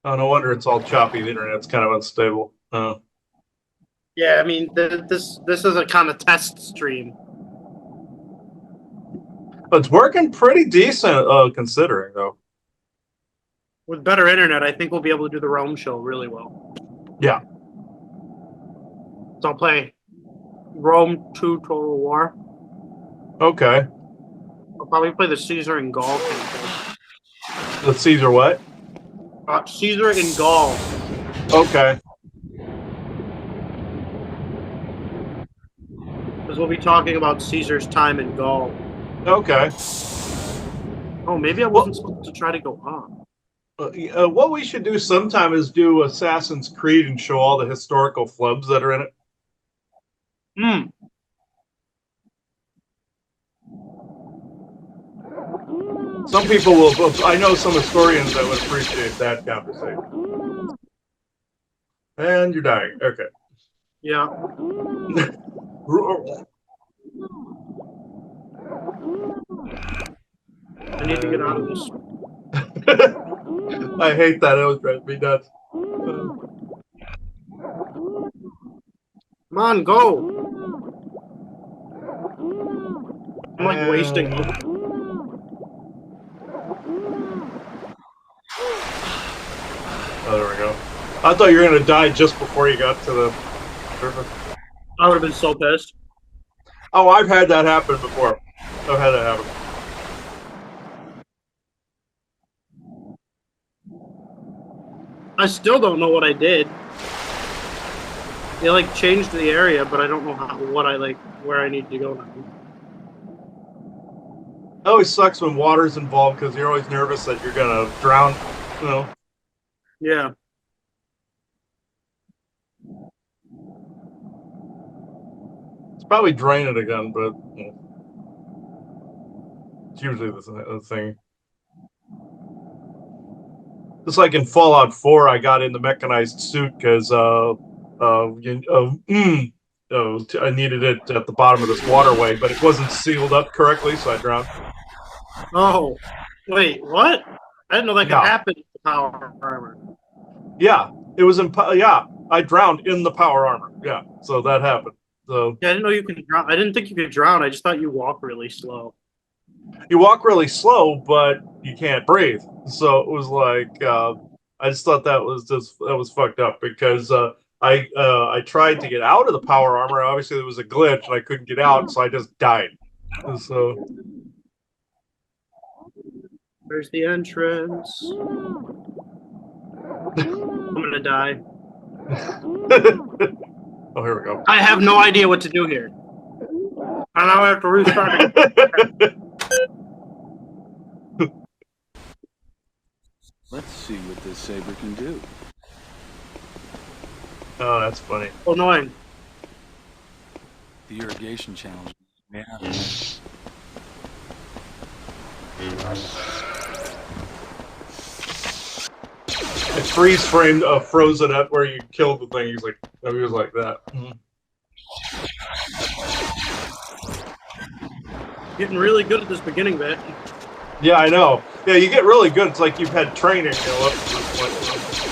Oh, no wonder it's all choppy. The internet's kind of unstable. Yeah, I mean, this is a kind of test stream. But it's working pretty decent, considering, though. With better internet, I think we'll be able to do the Rome show really well. Yeah. So I'll play Rome 2 Total War. Okay. I'll probably play the Caesar and Gaul campaign. The Caesar what? Caesar and Gaul. Okay. Because we'll be talking about Caesar's time in Gaul. Okay. Oh, maybe I wasn't supposed to try to go up. What we should do sometime is do Assassin's Creed and show all the historical flubs that are in it. Some people will. I know some historians that would appreciate that conversation. And you're dying. Okay. Yeah. I need to get out of this. I hate that. It was driving me nuts. Come on, go! I'm like wasting. Oh, there we go. I thought you were gonna die just before you got to the surface. I would have been so pissed. Oh, I've had that happen before. I've had that happen. I still don't know what I did. They like changed the area, but I don't know where I need to go now. It always sucks when water's involved because you're always nervous that you're gonna drown. You know. Yeah. It's probably drain it again, but it's usually the thing. Just like in Fallout 4, I got in the mechanized suit because I needed it at the bottom of this waterway, but it wasn't sealed up correctly, so I drowned. Oh, wait, what? I didn't know that could Yeah, happen in the power armor. yeah, it was yeah, I drowned in the power armor. Yeah, so that happened. So Yeah, I didn't know you could drown. I didn't think you could drown. I just thought you walk really slow. you walk really slow, but you can't breathe. So it was like I just thought that was fucked up because I tried to get out of the power armor. Obviously, there was a glitch and I couldn't get out, so I just died. So There's the entrance. I'm gonna die. oh, here we go. I have no idea what to do here. And now I have to restart it. Let's see what this saber can do. Oh, that's funny. Oh, annoying. The irrigation channels. Yeah. It freeze framed Frozen at where you killed the thing. He was like that. Getting really good at this beginning bit. Yeah, I know. Yeah, you get really good. It's like you've had training, you know, up to this point.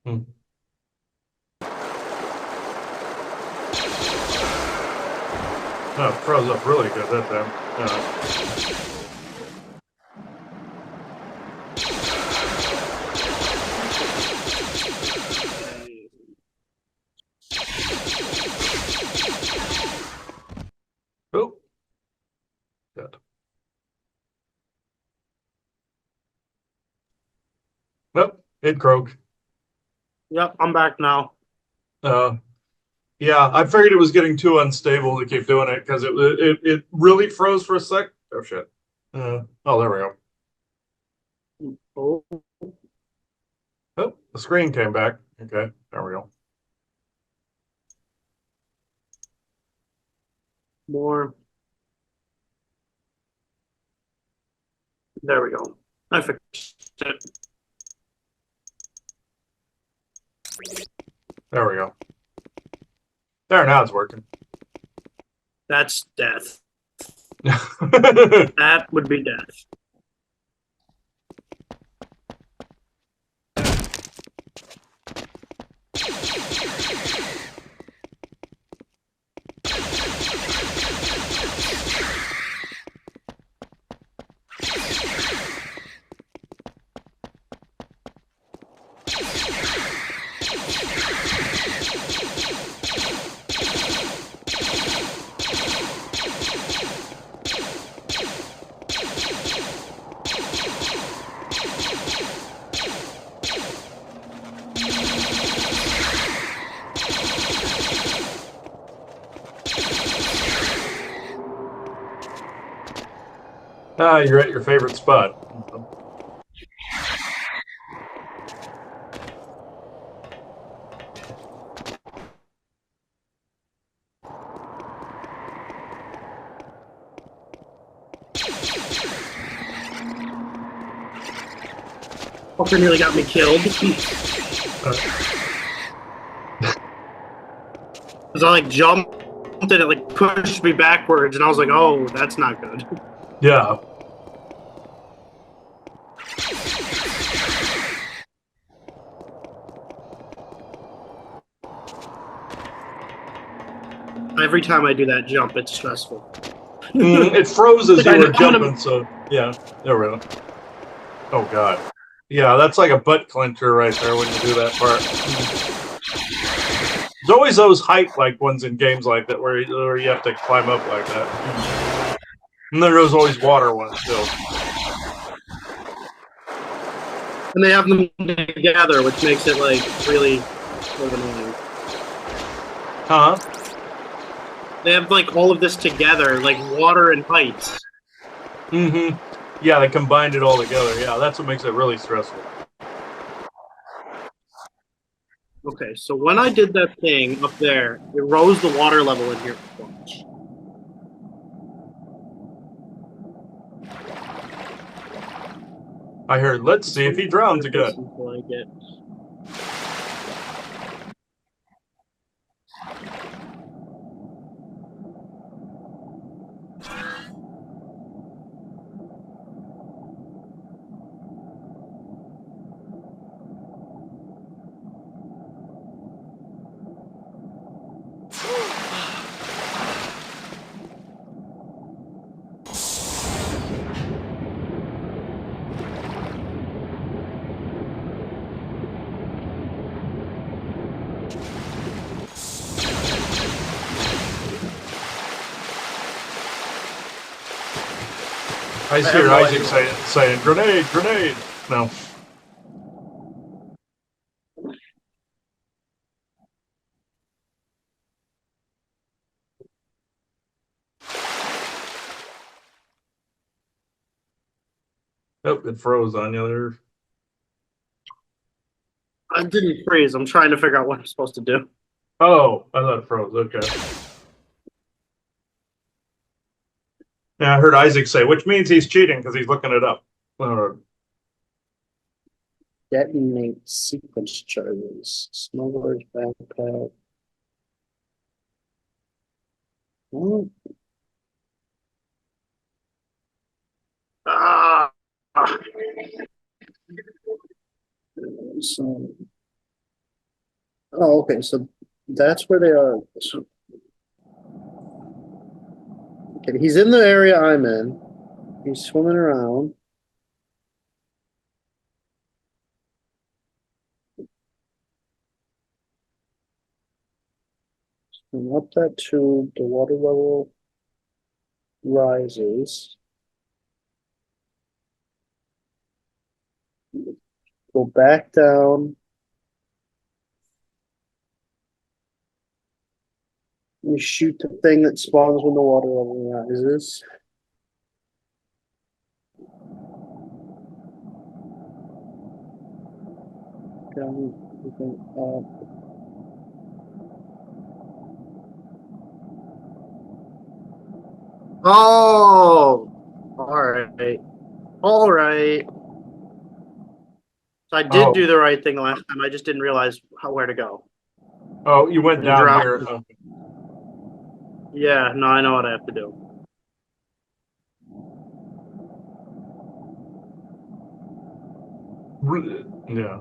Hmm. No, it froze up really good that time. Oh, good. Nope, it croaked. Yep, I'm back now. Uh, yeah, I figured it was getting too unstable to keep doing it because it really froze for a sec. Oh shit. Oh, there we go. Oh, Oh, the screen came back. Okay, there we go. more. There we go. I fixed it. There we go. There, now it's working. That's death. That would be death. Ah, you're at your favorite spot. Fucker nearly got me killed. Because I like jumped and it like pushed me backwards, and I was like, "Oh, that's not good." Yeah. Every time I do that jump, it's stressful. It froze as Like, you I were know I'm gonna- jumping, so yeah, there we go. Oh god. Yeah, that's like a butt clencher right there when you do that part. There's always those height like ones in games like that where you have to climb up like that. And there's always water ones too. And they have them together, which makes it like really sort of annoying. Huh? They have like all of this together, like water and heights. Mm-hmm. Yeah, they combined it all together. Yeah, that's what makes it really stressful. Okay, so when I did that thing up there, it rose the water level in here. Watch. I heard, let's see if he drowns again. Until I get... I hear Isaac saying, grenade, grenade. No. Oh, it froze on you there. I didn't freeze. I'm trying to figure out what I'm supposed to do. Oh, I thought it froze. Okay. Yeah, I heard Isaac say, which means he's cheating because he's looking it up. Detonate sequence charges. Smuggler's backpack. Oh. Ah. So, oh, okay. So that's where they are. So, okay, he's in the area I'm in. He's swimming around. And up that tube, the water level rises. Go back down. You shoot the thing that spawns when the water level rises. Oh, all right. So I did Oh, do the right thing last time. I just didn't realize where to go. oh, you went And down drop. here. Yeah, no, I know what I have to do. Yeah.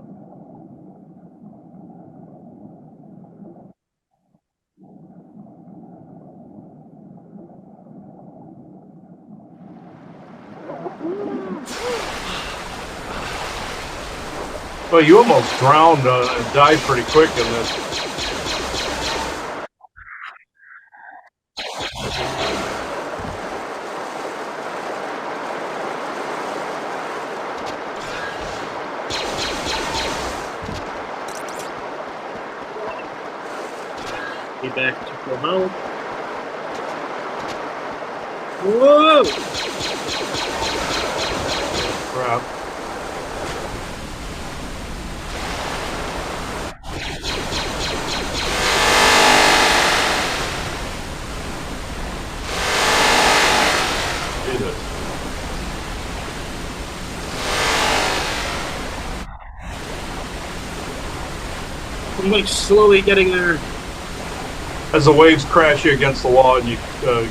Well, you almost drowned and died pretty quick in this. Be back to full health. Whoa! Crap. Jesus. I'm like slowly getting there. As the waves crash you against the wall and you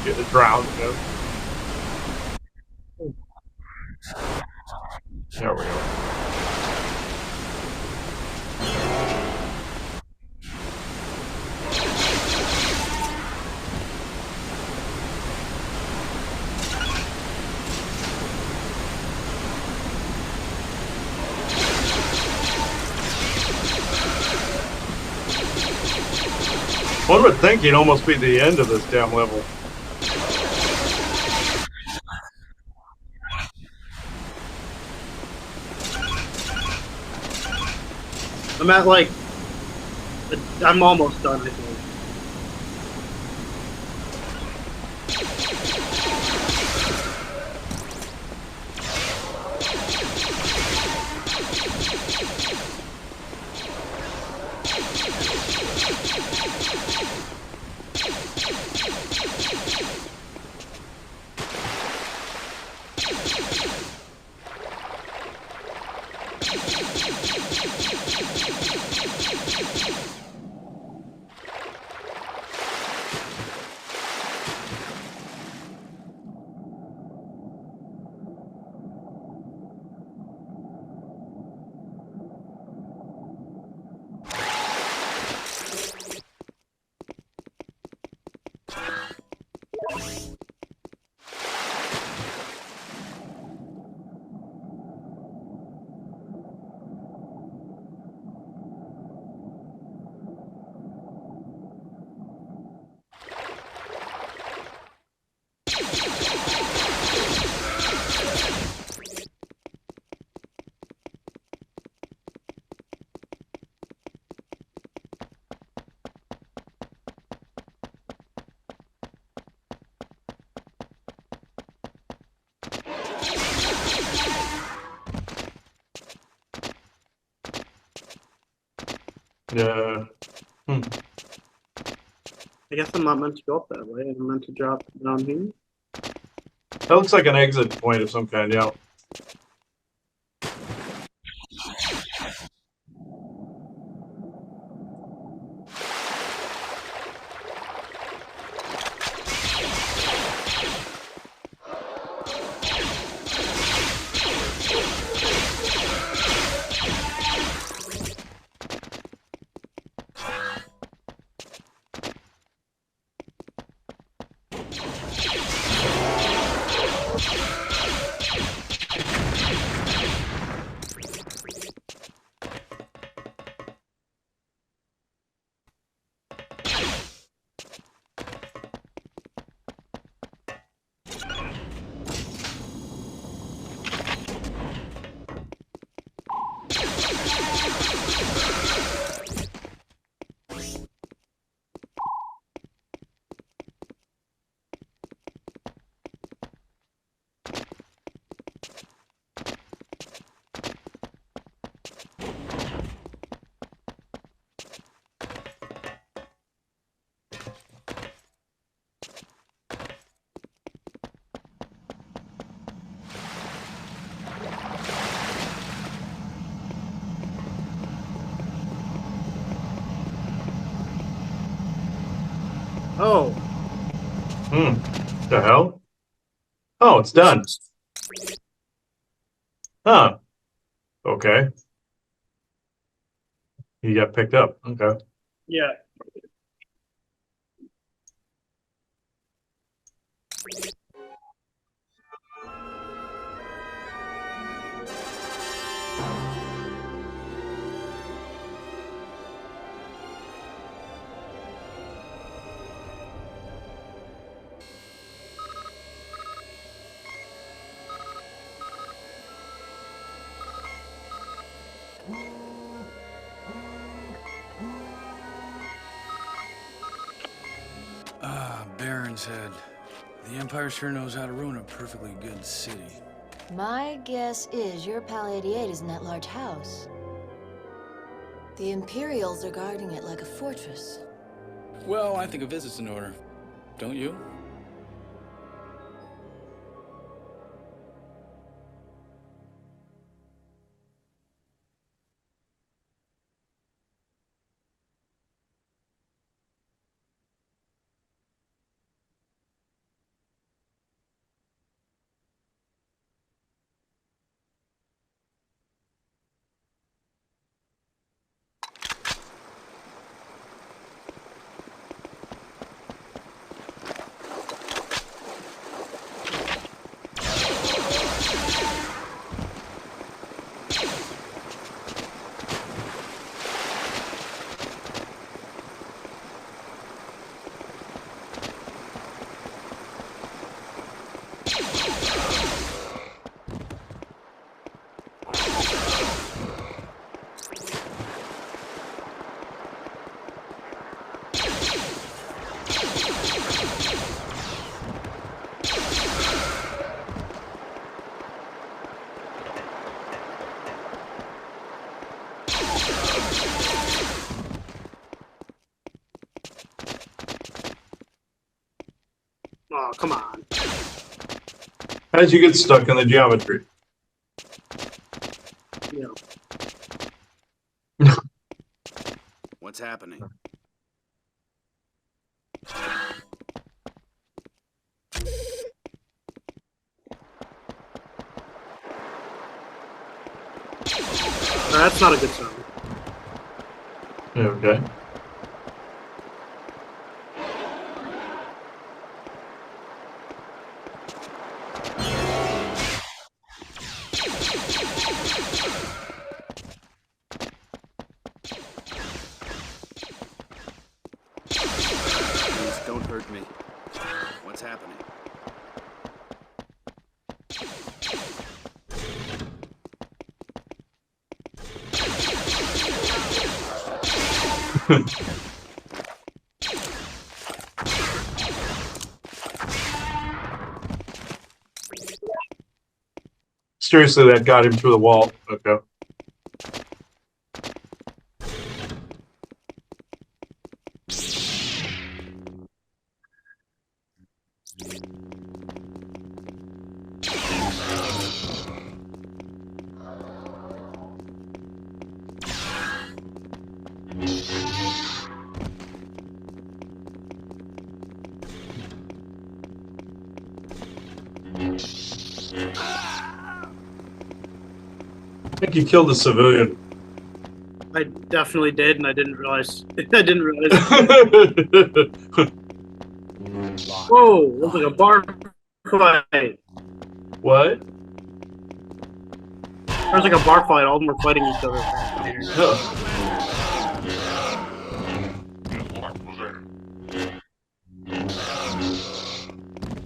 get drowned. You know? There we go. One would think you'd almost be the end of this damn level. I'm at like, I'm almost done, I think. Yeah. Hmm. I guess I'm not meant to go up that way. I'm meant to drop down here. That looks like an exit point of some kind, yeah. Oh, The hell? Oh, it's done. Huh. Okay. He got picked up. Okay. yeah. Ah, Baron's Head. The Empire sure knows how to ruin a perfectly good city. My guess is your Pal 88 is in that large house. The Imperials are guarding it like a fortress. Well, I think a visit's in order. Don't you? Oh, come on. How'd you get stuck in the geometry? You What's happening? that's not a good sign. Okay. Please don't hurt me. What's happening? Seriously, that got him through the wall. Okay. I think you killed a civilian. I definitely did, and I didn't realize. I didn't realize. Whoa, it was like a bar fight. What? There was like a bar fight. All of them were fighting each other.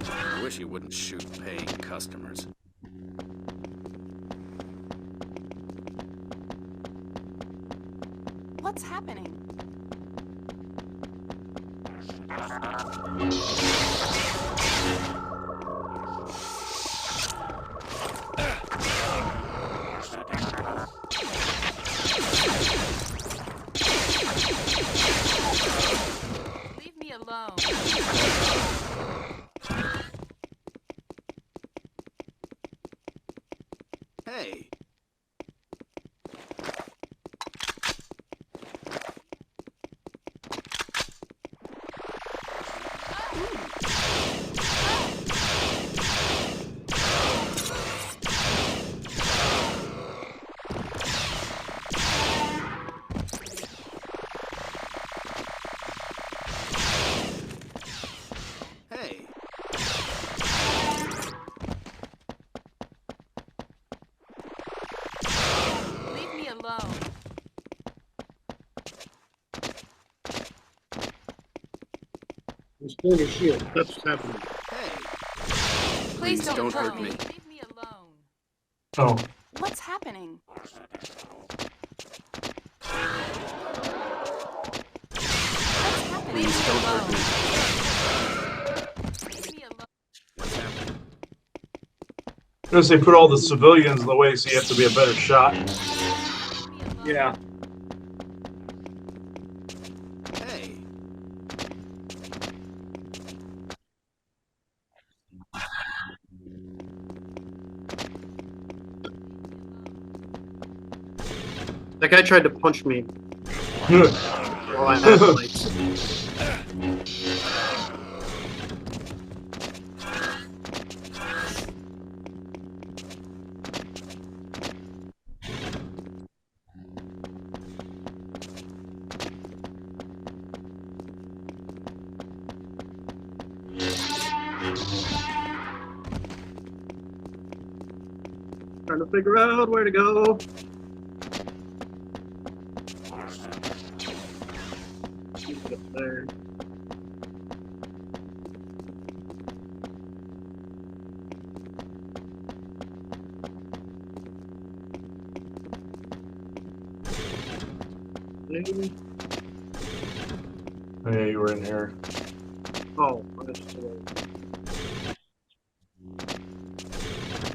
I wish he wouldn't shoot paying customers. What's happening? Leave me alone. Hey! He's pulling his shield. That's what's happening. Hey, Please don't hurt hurt me. Leave me alone. Oh, What's happening? What's happening? Please don't hurt me. Leave me alone. What's happening? because they put all the civilians in the way, so you have to be a better shot. Leave me alone. Yeah. Hey, That guy tried to punch me while I had lights. Trying to figure out where to go. Keep it up there. Maybe. Oh, yeah, you were in here. Oh, I just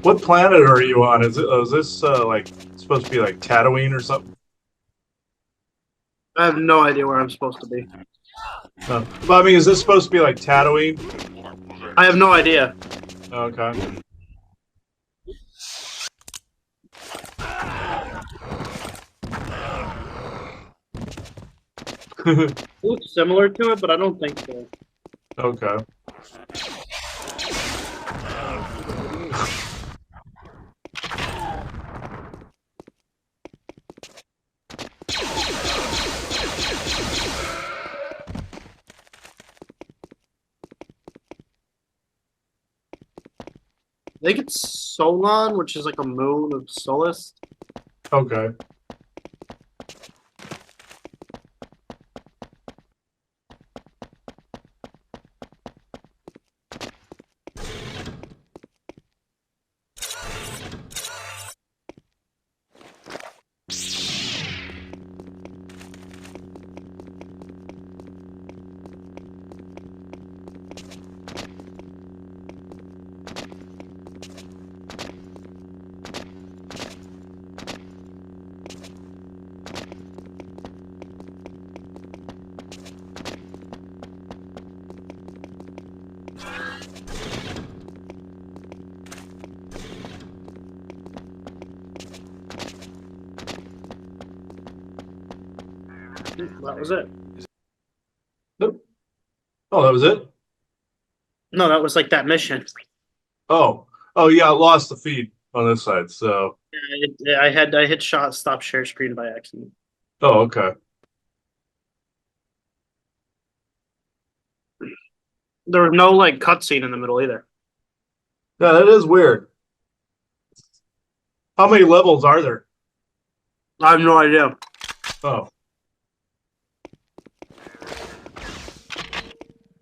What planet are you on? Is this like supposed to be like Tatooine or something? I have no idea where I'm supposed to be. No. But I mean, is this supposed to be like Tatooine? I have no idea. Okay. It looks similar to it, but I don't think so. Okay. I think it's Solon, which is like a moon of Solus. Okay. That was it. Nope. Oh, that was it? No, that was like that mission. Oh. Oh, yeah, I lost the feed on this side, so. I hit stop share screen by accident. Oh, okay. There was no like cutscene in the middle either. Yeah, that is weird. How many levels are there? I have no idea. Oh.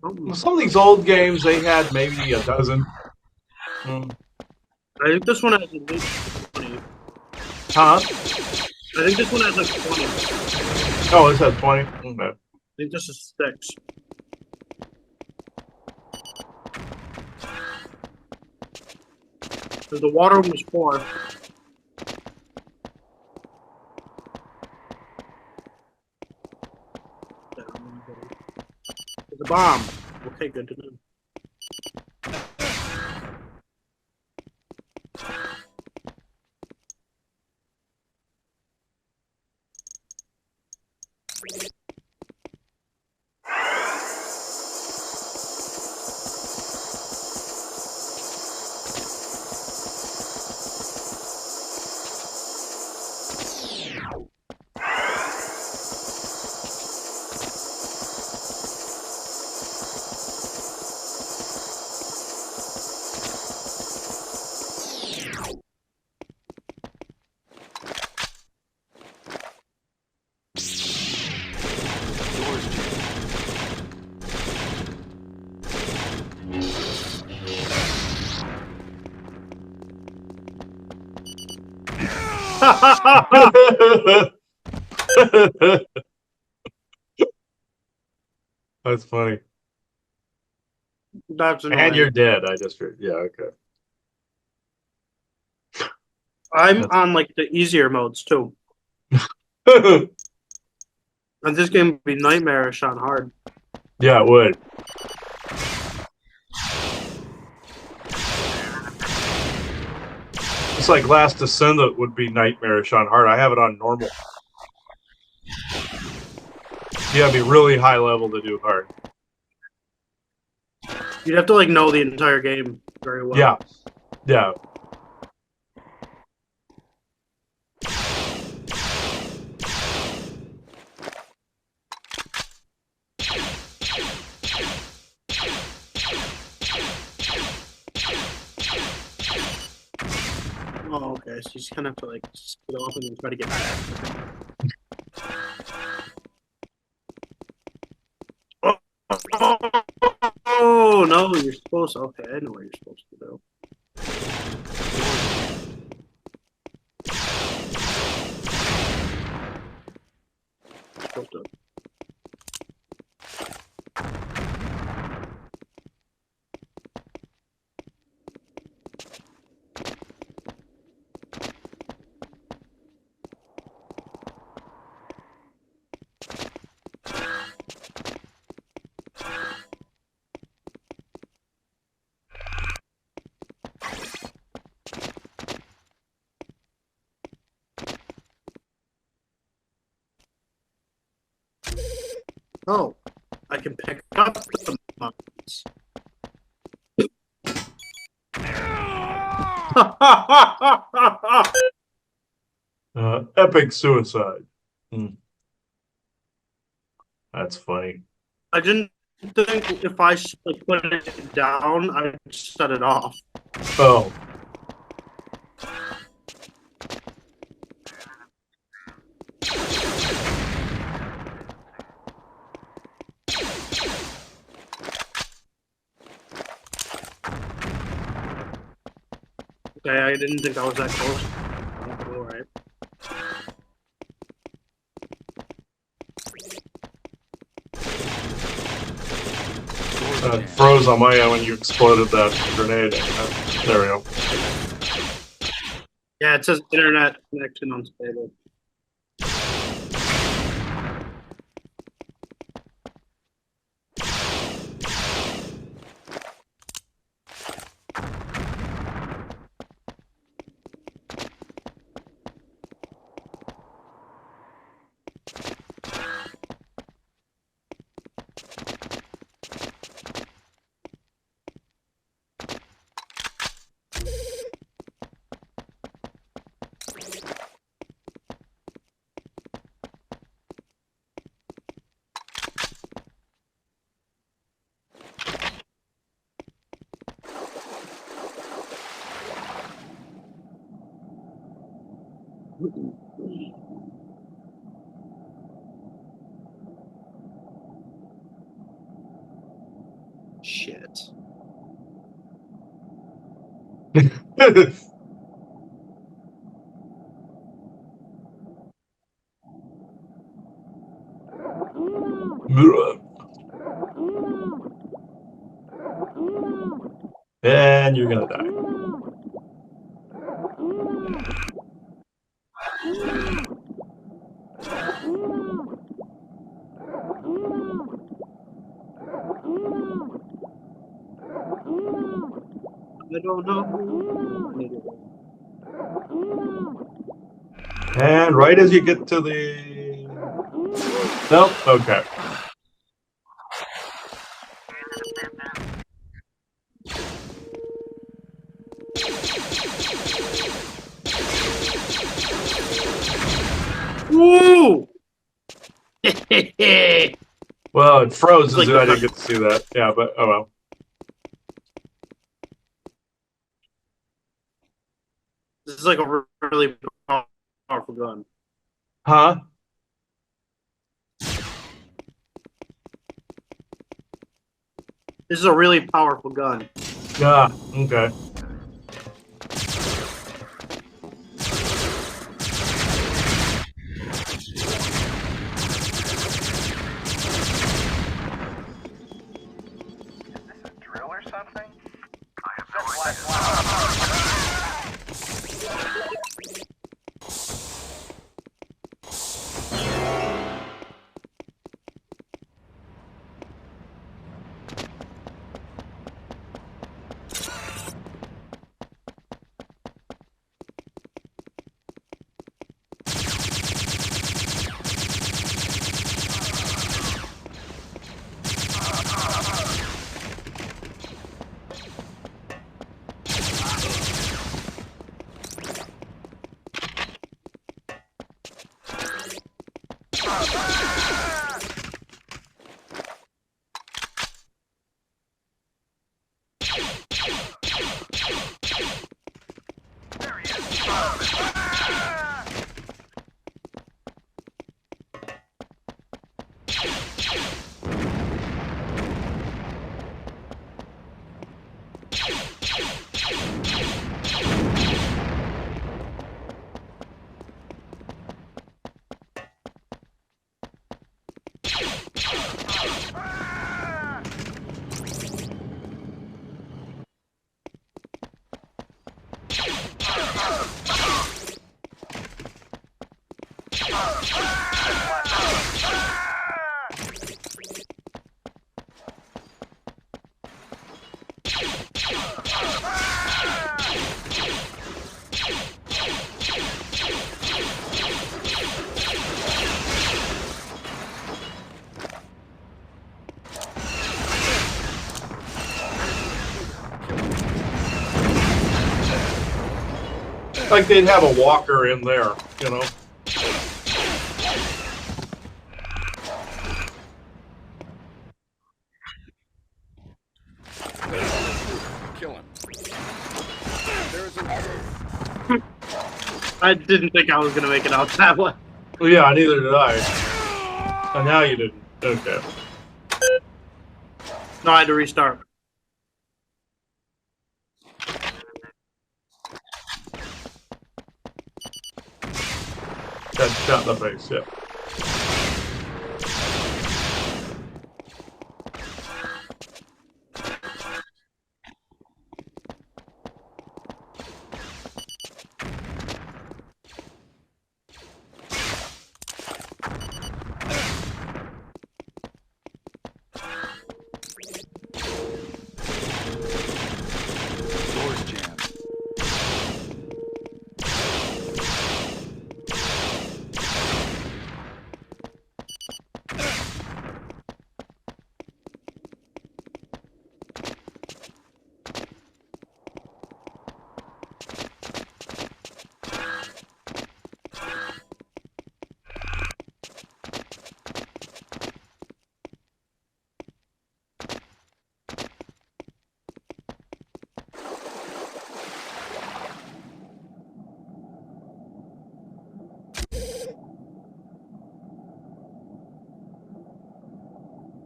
Oh, Some of these old games, they had maybe a dozen. Hmm. I think this one has at least 20. Huh? I think this one has like 20. Oh, this has 20? Okay. I think this is 6. Because the water one was 4. There's a bomb. Okay, good to know. That's funny. That's And you're annoying. dead. I just heard. Yeah, okay. I'm That's on like the easier modes too. And this game would be nightmarish on hard. yeah, it would. It's like Last Descendant would be nightmarish on hard. I have it on normal. You gotta be really high level to do hard. You'd have to like know the entire game very well. Yeah, yeah. Oh, okay. So you just kind of have to like split off and then try to get back. Oh no, you're supposed to. Okay, I know what you're supposed to do. You're supposed to. Oh, I can pick up the mines. Epic suicide. That's funny. I didn't think if I like put it down, I'd shut it off. Oh. Okay, I didn't think I was that close. Alright. Froze on my end when you exploded that grenade. There we go. Yeah, it says internet connection unstable. Shit. And you're gonna die. I don't know. And right as you get to the... Nope, okay. Woo! Well, it froze, Like so I didn't get to see that. Yeah, but oh well. This is like a really powerful gun. Huh? This is a really powerful gun. Yeah, okay. something? I have no idea. Like they'd have a walker in there, you know. Kill him. There's a... I didn't think I was gonna make it out that way. Well, yeah, neither did I. And now you didn't. Okay. No, I had to restart. Got shot in the face, yeah. Door's jammed.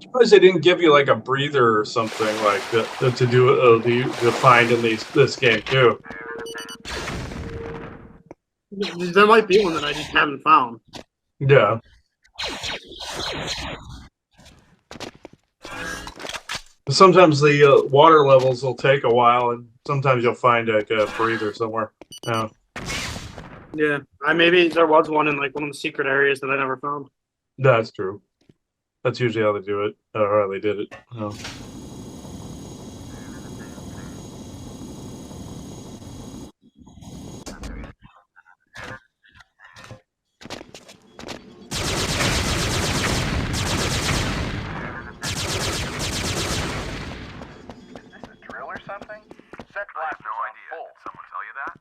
Surprised they didn't give you like a breather or something like that to do the find in this game too. There might be one that I just haven't found. Yeah. Sometimes the water levels will take a while, and sometimes you'll find like a breather somewhere. Yeah. Yeah, maybe there was one in like one of the secret areas that I never found. That's true. That's usually how they do it, or how they did it. Oh. Is this a drill or something? Set blast no idea. Full. Did someone tell you that?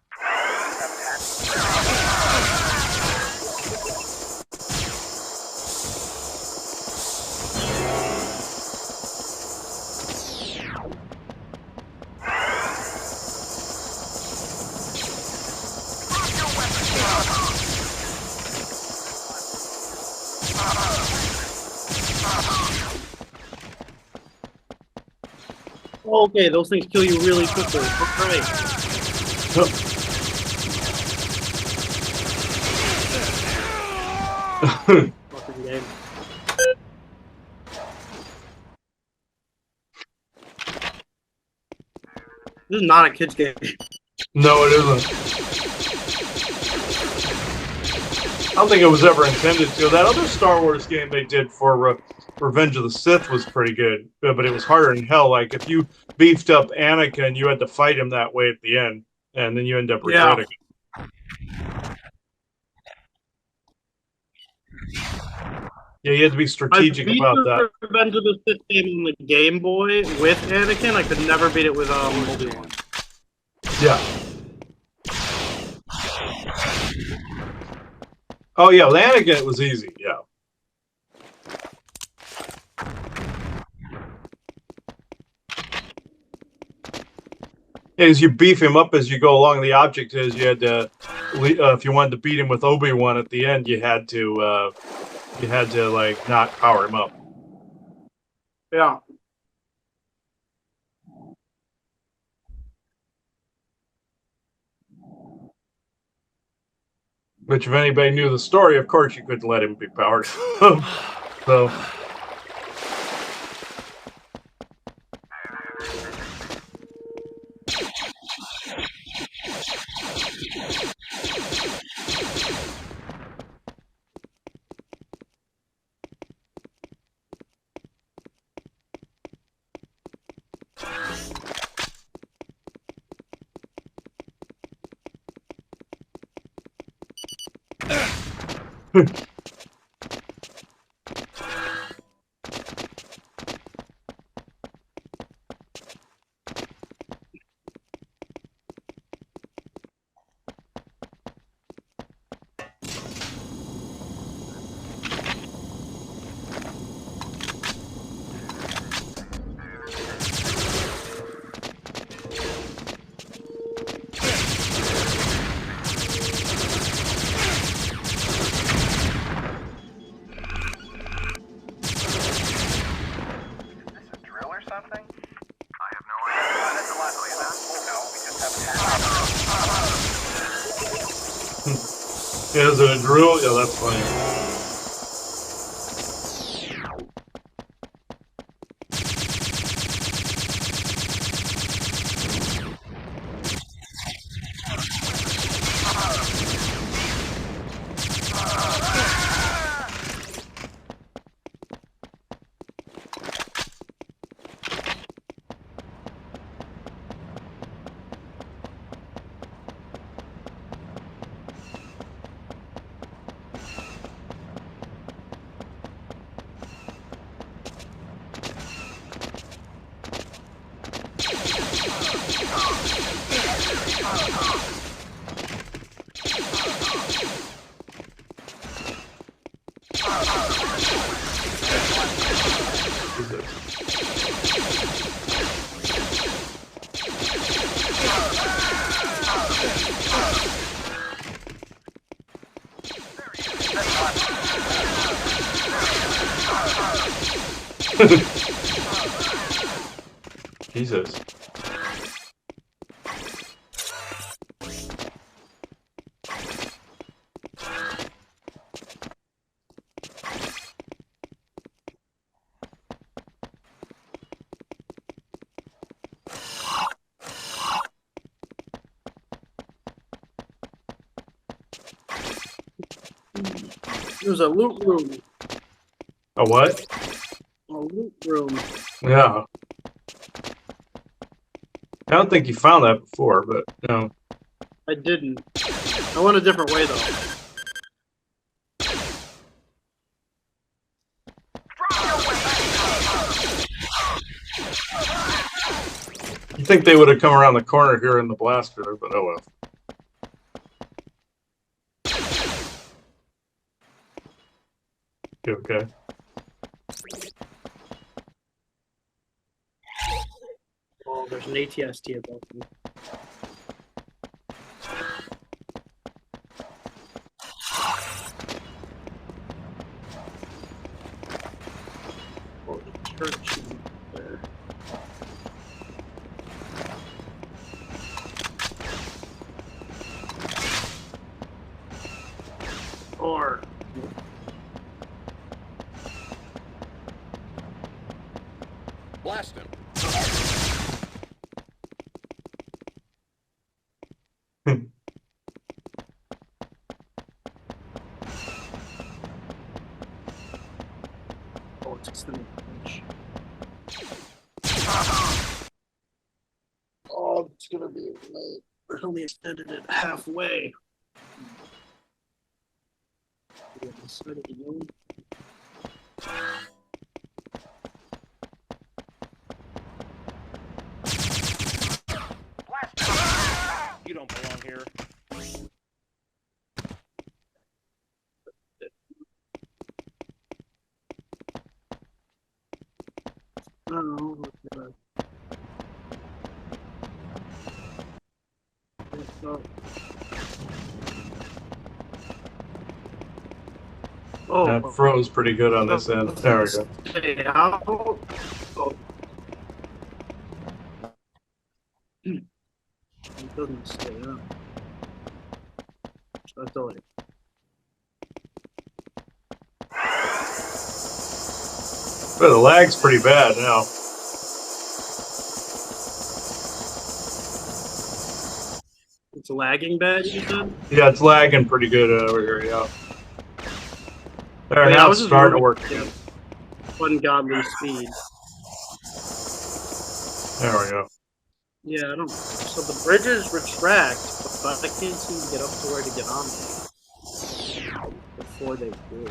Okay, those things kill you really quickly. Right. Fucking game. This is not a kid's game. No, it isn't. I don't think it was ever intended to. That other Star Wars game they did for Revenge of the Sith was pretty good, but it was harder than hell. Like if you beefed up Anakin, you had to fight him that way at the end, and then you end up Yeah. regretting it. Yeah, you had to be strategic I beat about the that. Revenge of the Sith game on the Game Boy with Anakin. I could never beat it with Obi-Wan. Yeah. Oh yeah, with Anakin it was easy. Yeah. As you beef him up as you go along, the object is you had to, if you wanted to beat him with Obi-Wan at the end, you had to like not power him up. Yeah. Which, if anybody knew the story, of course you couldn't let him be powered up. So. Yeah, is it a drill? Yeah, that's funny. Jesus. There's a loot room. A what? A loot room. Yeah. I don't think you found that before, but no. I didn't. I went a different way though. You think they would have come around the corner here in the blaster, but oh well. You okay? Oh, there's an ATST above me. Oh, the church is there. Or Blast him. it's extended range. Oh, it's gonna be late. I only extended it halfway. Yeah, this side of the room. You don't belong here. Oh, okay. That Oh, froze pretty good on this end. There we go. stay out. Oh. It doesn't stay up. I thought it. But the lag's pretty bad now. It's lagging bad, you said? Yeah, it's lagging pretty good over here. Yeah. There, Wait, I now was it's just starting to moving work at again. ungodly speed. There we go. Yeah, I don't. So the bridges retract, but I can't seem to get up to where to get on them before they do.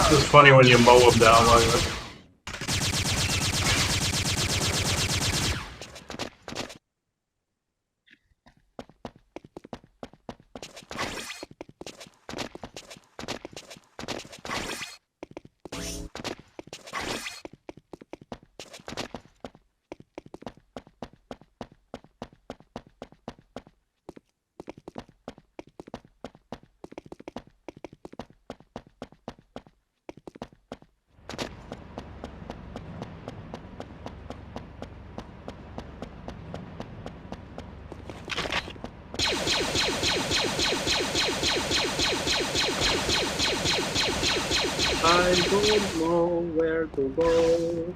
It's funny when you mow them down like that. I don't know where to go.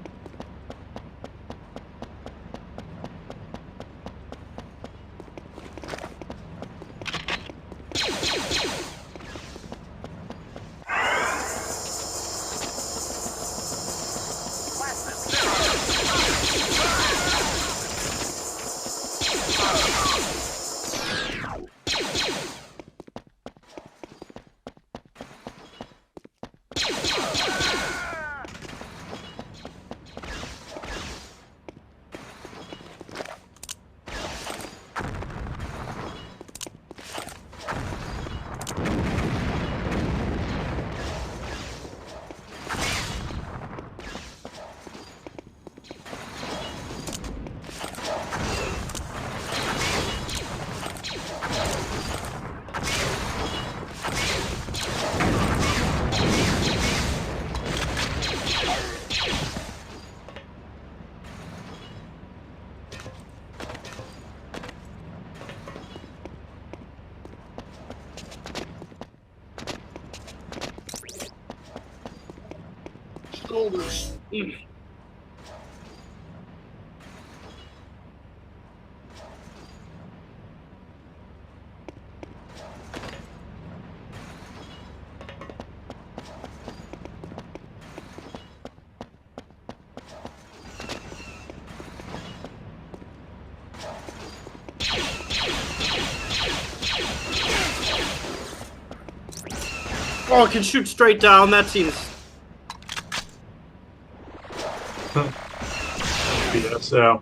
shoulders. Oh, it can shoot straight down. That seems. Yes, yeah.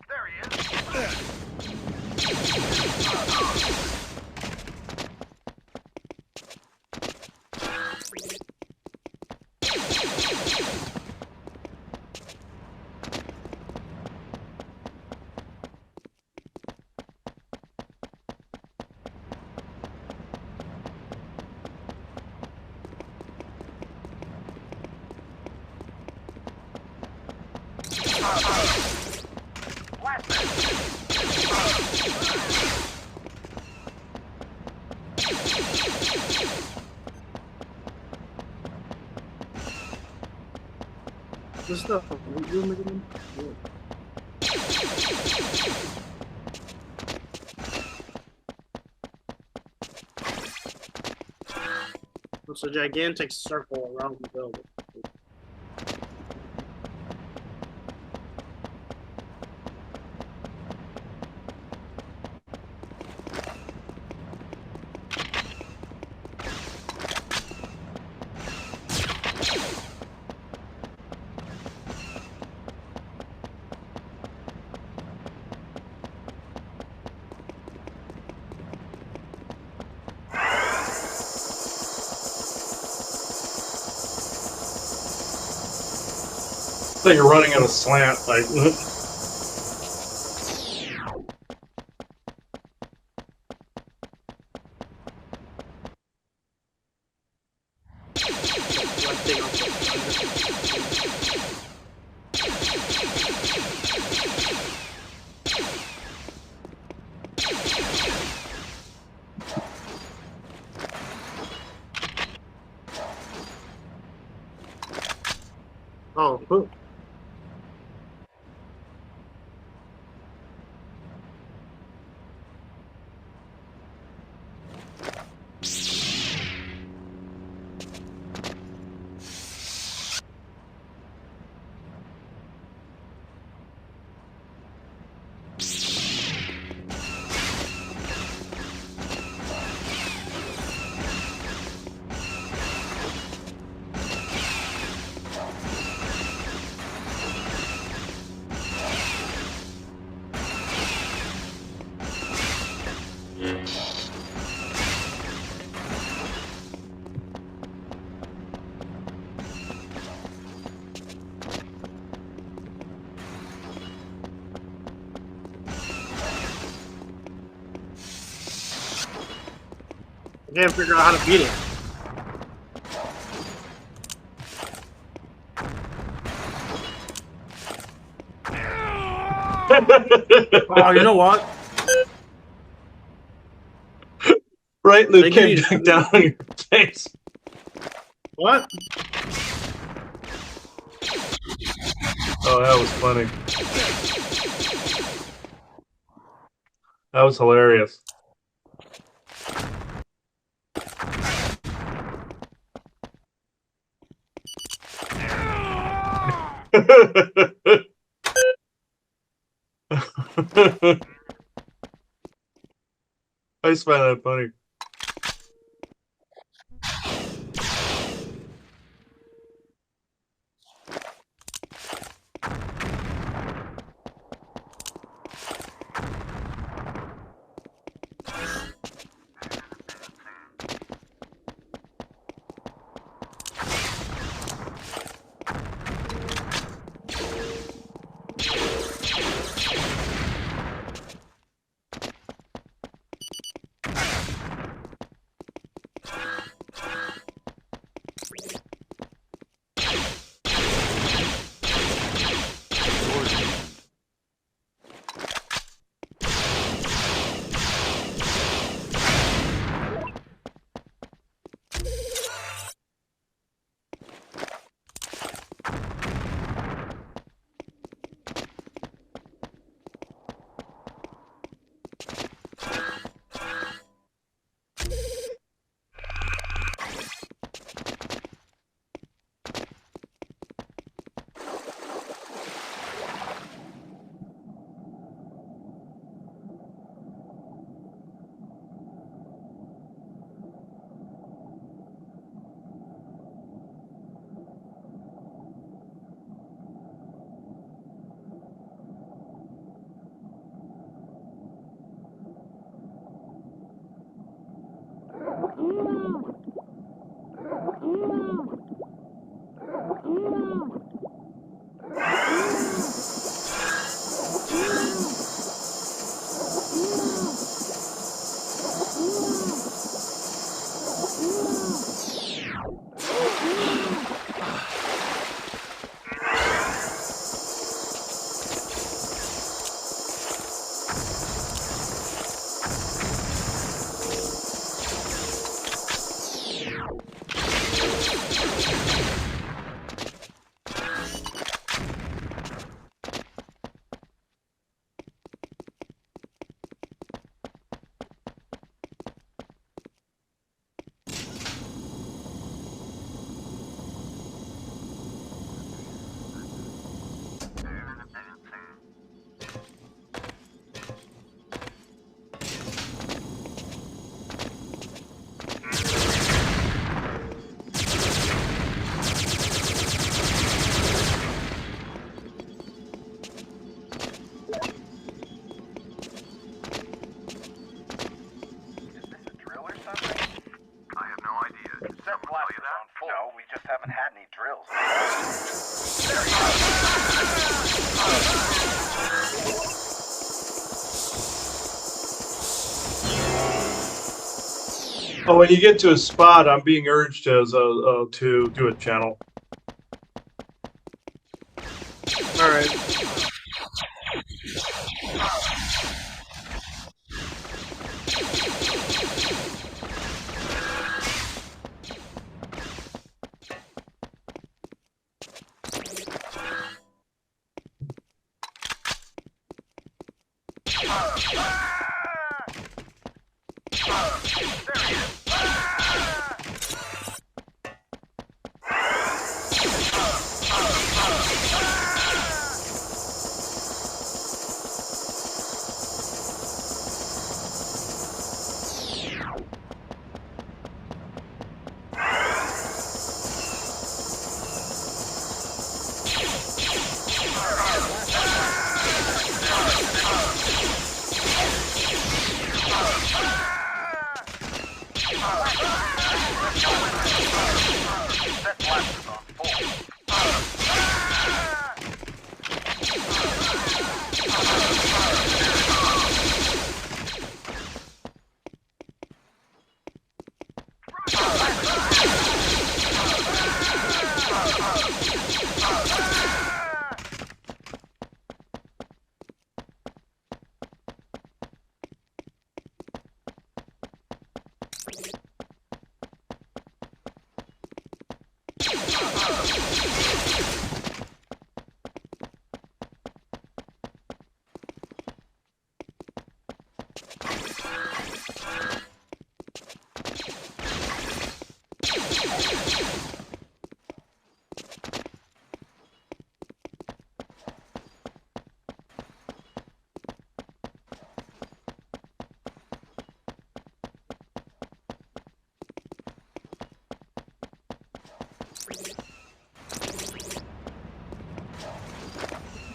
There he is. What's the room again? It's a gigantic circle around the building. So you're running on a slant, like. Reflecting off the side. Oh, cool. I can't figure out how to beat it. Oh, you know what? Right, Luke They came need- back down on your face. What? Oh, that was funny. That was hilarious. always find that funny. Oh, when you get to a spot, I'm being urged as to do a channel. All right.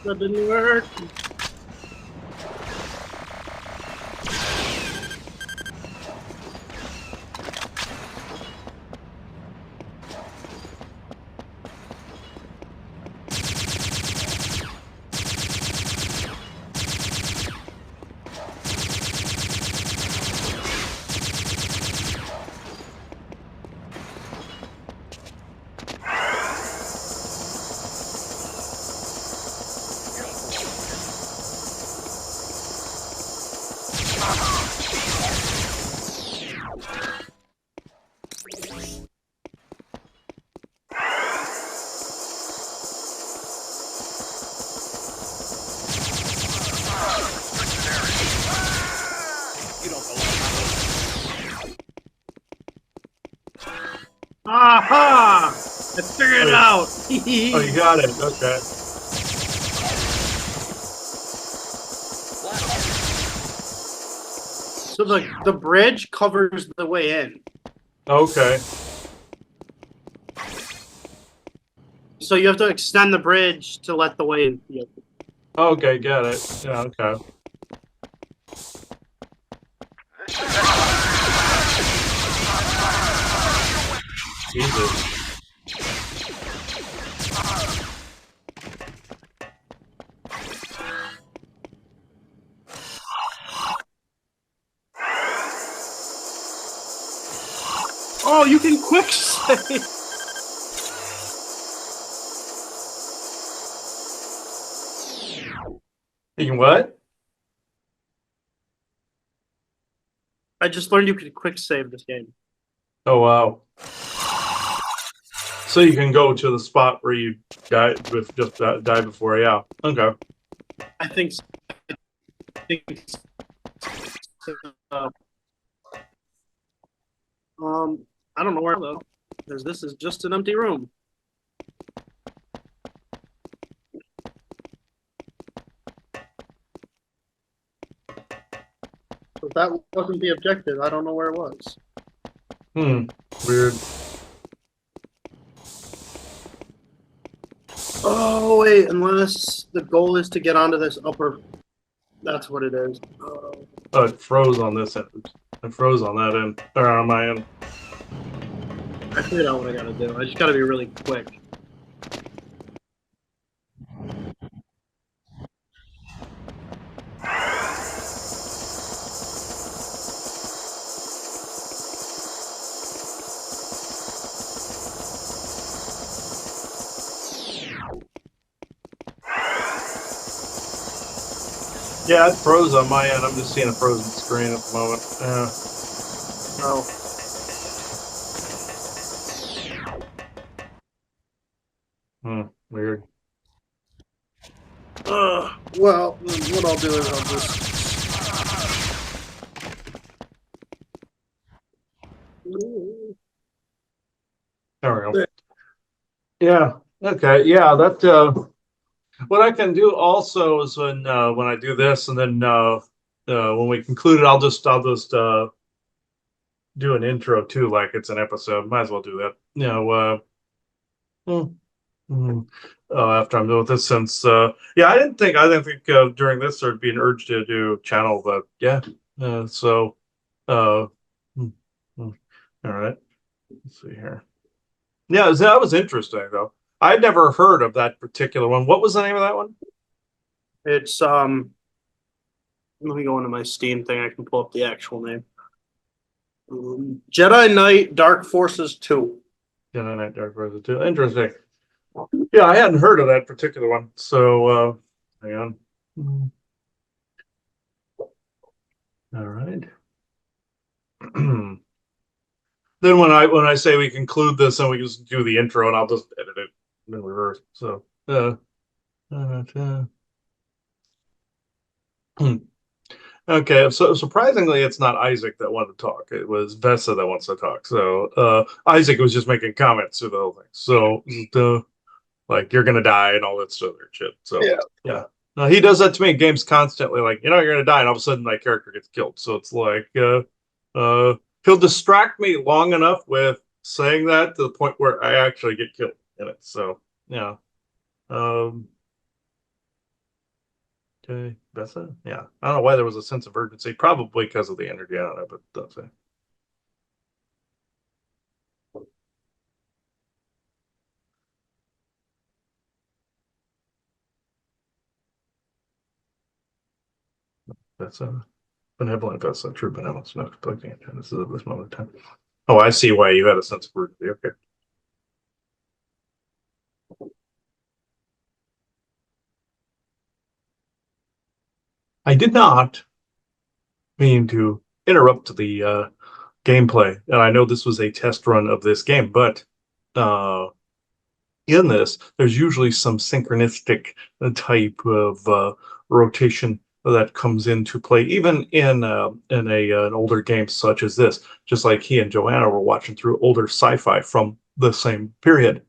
That didn't work. Aha! I figured it out. Oh, you got it. Okay. So the bridge covers the way in. Okay. So you have to extend the bridge to let the way in. Okay, got it. Yeah, okay. Jesus. Oh, you can quick save. You can what? I just learned you could quick save this game. Oh, wow. So you can go to the spot where you died with just die before, yeah. Okay. I think. Uh, I don't know where though, because this is just an empty room. If that wasn't the objective, I don't know where it was. Weird. Oh wait, unless the goal is to get onto this upper. That's what it is. Oh, it froze on this end. It froze on that end. Or on my end. I figured out what I gotta do. I just gotta be really quick. Yeah, it froze on my end. I'm just seeing a frozen screen at the moment. Yeah. Oh. Weird. Well, what I'll do is I'll just. There we go. Yeah. Okay. Yeah. That. What I can do also is when I do this, and then when we conclude it, I'll just do an intro too, like it's an episode. Might as well do that. You know. Hmm, hmm. After I'm done with this, since yeah, I didn't think during this there'd be an urge to do a channel, but yeah. So. Uh. hmm, hmm. All right. Let's see here. Yeah, that was interesting though. I'd never heard of that particular one. What was the name of that one? It's Let me go into my Steam thing. I can pull up the actual name. Jedi Knight Dark Forces 2. Jedi Knight Dark Forces 2. Interesting. Yeah, I hadn't heard of that particular one. So hang on. All right. Then when I say we conclude this, and we just do the intro, and I'll just edit it in reverse. So okay, so surprisingly, it's not Isaac that wanted to talk. It was Vesa that wants to talk. So Isaac was just making comments through the whole thing. So like you're gonna die and all that sort of shit. So yeah. No, he does that to me in games constantly. Like you're gonna die, and all of a sudden my character gets killed. So it's like he'll distract me long enough with saying that to the point where I actually get killed in it. So yeah. Um, Bessa? Yeah. I don't know why there was a sense of urgency. Probably because of the energy. I don't know, but that's it. That's a benevolent Vessa, true benevolence, no conflicting agendas at this moment in time. Oh, I see why you had a sense of urgency. Okay. I did not mean to interrupt the gameplay, and I know this was a test run of this game, but uh, in this, there's usually some synchronistic type of rotation that comes into play, even in an older game such as this. Just like he and Joanna were watching through older sci-fi from the same period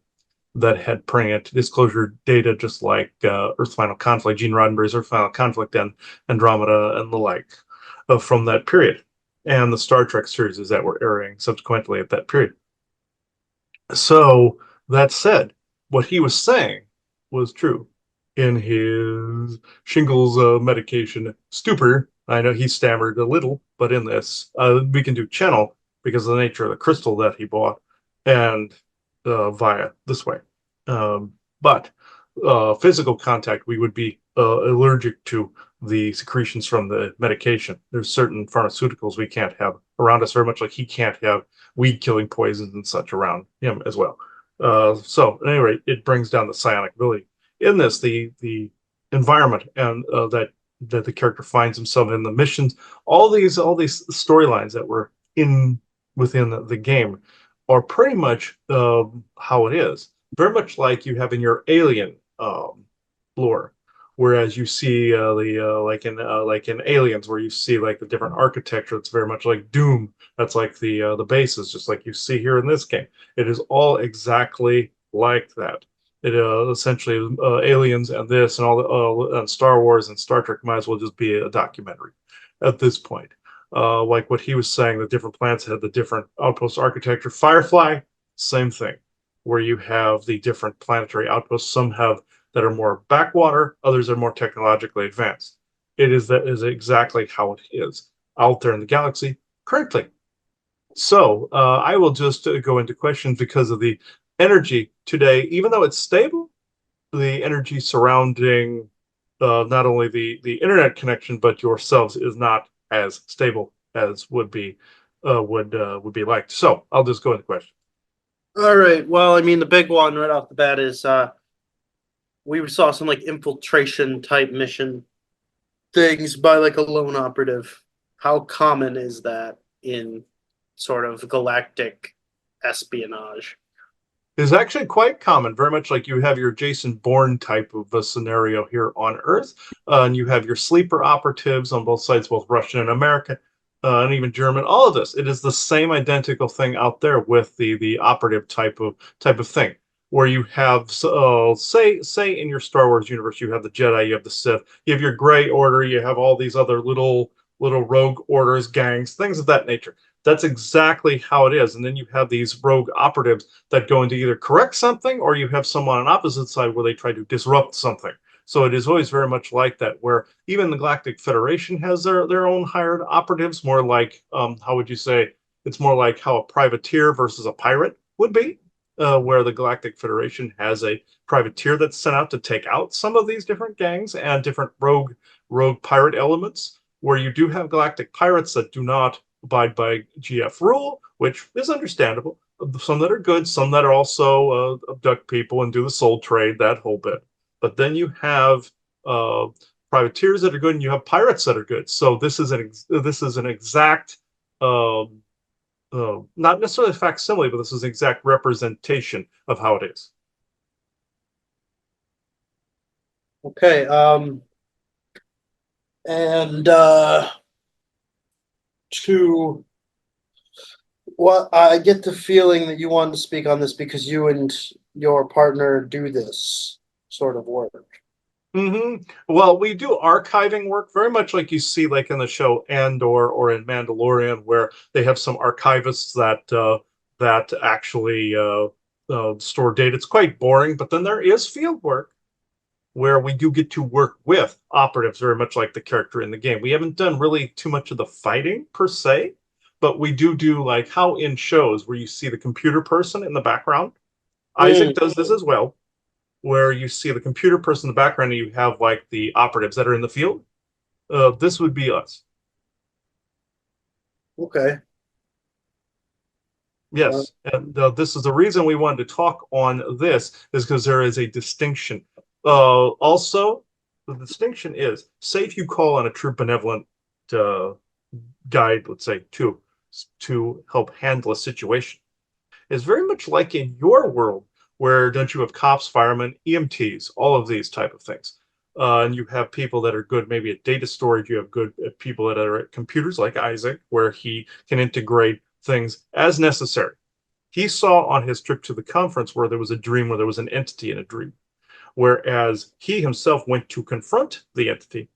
that had preempt disclosure data, just like Earth Final Conflict, Gene Roddenberry's Earth Final Conflict, and Andromeda and the like, from that period, and the Star Trek series that were airing subsequently at that period. So that said, what he was saying was true. In his shingles medication stupor, I know he stammered a little, but in this, we can do channel because of the nature of the crystal that he bought, and via this way. But physical contact, we would be allergic to the secretions from the medication. There's certain pharmaceuticals we can't have around us, very much like he can't have weed killing poisons and such around him as well. So at any rate, it brings down the psionic ability. In this, the environment and that the character finds himself in, the missions, all these storylines that were in within the game are pretty much how it is. Very much like you have in your Alien lore, whereas you see the like in Aliens, where you see like the different architecture. It's very much like Doom. That's like the bases, just like you see here in this game. It is all exactly like that. It essentially Aliens and this and all the and Star Wars and Star Trek might as well just be a documentary at this point. Like what he was saying, the different planets had the different outpost architecture. Firefly, same thing, where you have the different planetary outposts. Some have that are more backwater, others are more technologically advanced. It is that is exactly how it is out there in the galaxy currently. So I will just go into questions because of the energy today. Even though it's stable, the energy surrounding not only the internet connection but yourselves is not as stable as would be liked. So I'll just go into questions. All right. Well, I mean, the big one right off the bat is we saw some like infiltration type mission things by like a lone operative. How common is that in sort of galactic espionage? Is actually quite common, very much like you have your Jason Bourne type of a scenario here on Earth, and you have your sleeper operatives on both sides, both Russian and American, and even German. All of this, it is the same identical thing out there with the operative type of thing, where you have say in your Star Wars universe, you have the Jedi, you have the Sith, you have your Gray Order, you have all these other little rogue orders, gangs, things of that nature. That's exactly how it is. And then you have these rogue operatives that go into either correct something or you have someone on opposite side where they try to disrupt something. So it is always very much like that, where even the Galactic Federation has their own hired operatives, more like, how would you say, it's more like how a privateer versus a pirate would be, where the Galactic Federation has a privateer that's sent out to take out some of these different gangs and different rogue pirate elements, where you do have galactic pirates that do not abide by GF rule, which is understandable. Some that are good, some that are also abduct people and do the soul trade, that whole bit. But then you have uh, privateers that are good, and you have pirates that are good. So this is an exact, um, not necessarily a facsimile, but this is an exact representation of how it is. Okay. And to what I get the feeling that you wanted to speak on this because you and your partner do this sort of work. Well, we do archiving work very much like you see, like in the show Andor or in Mandalorian, where they have some archivists that actually store data. It's quite boring, but then there is field work where we do get to work with operatives very much like the character in the game. We haven't done really too much of the fighting per se, but we do like how in shows where you see the computer person in the background. Isaac Mm, does this as well, where you see the computer person in the background and you have like the operatives that are in the field. This would be us. okay. Uh, Yes, and this is the reason we wanted to talk on this is because there is a distinction. Also, the distinction is, say if you call on a true benevolent uh, guide, let's say, to help handle a situation, it's very much like in your world, where don't you have cops, firemen, EMTs, all of these type of things, and you have people that are good maybe at data storage. You have good people that are at computers like Isaac, where he can integrate things as necessary. He saw on his trip to the conference where there was a dream, where there was an entity in a dream, whereas he himself went to confront the entity,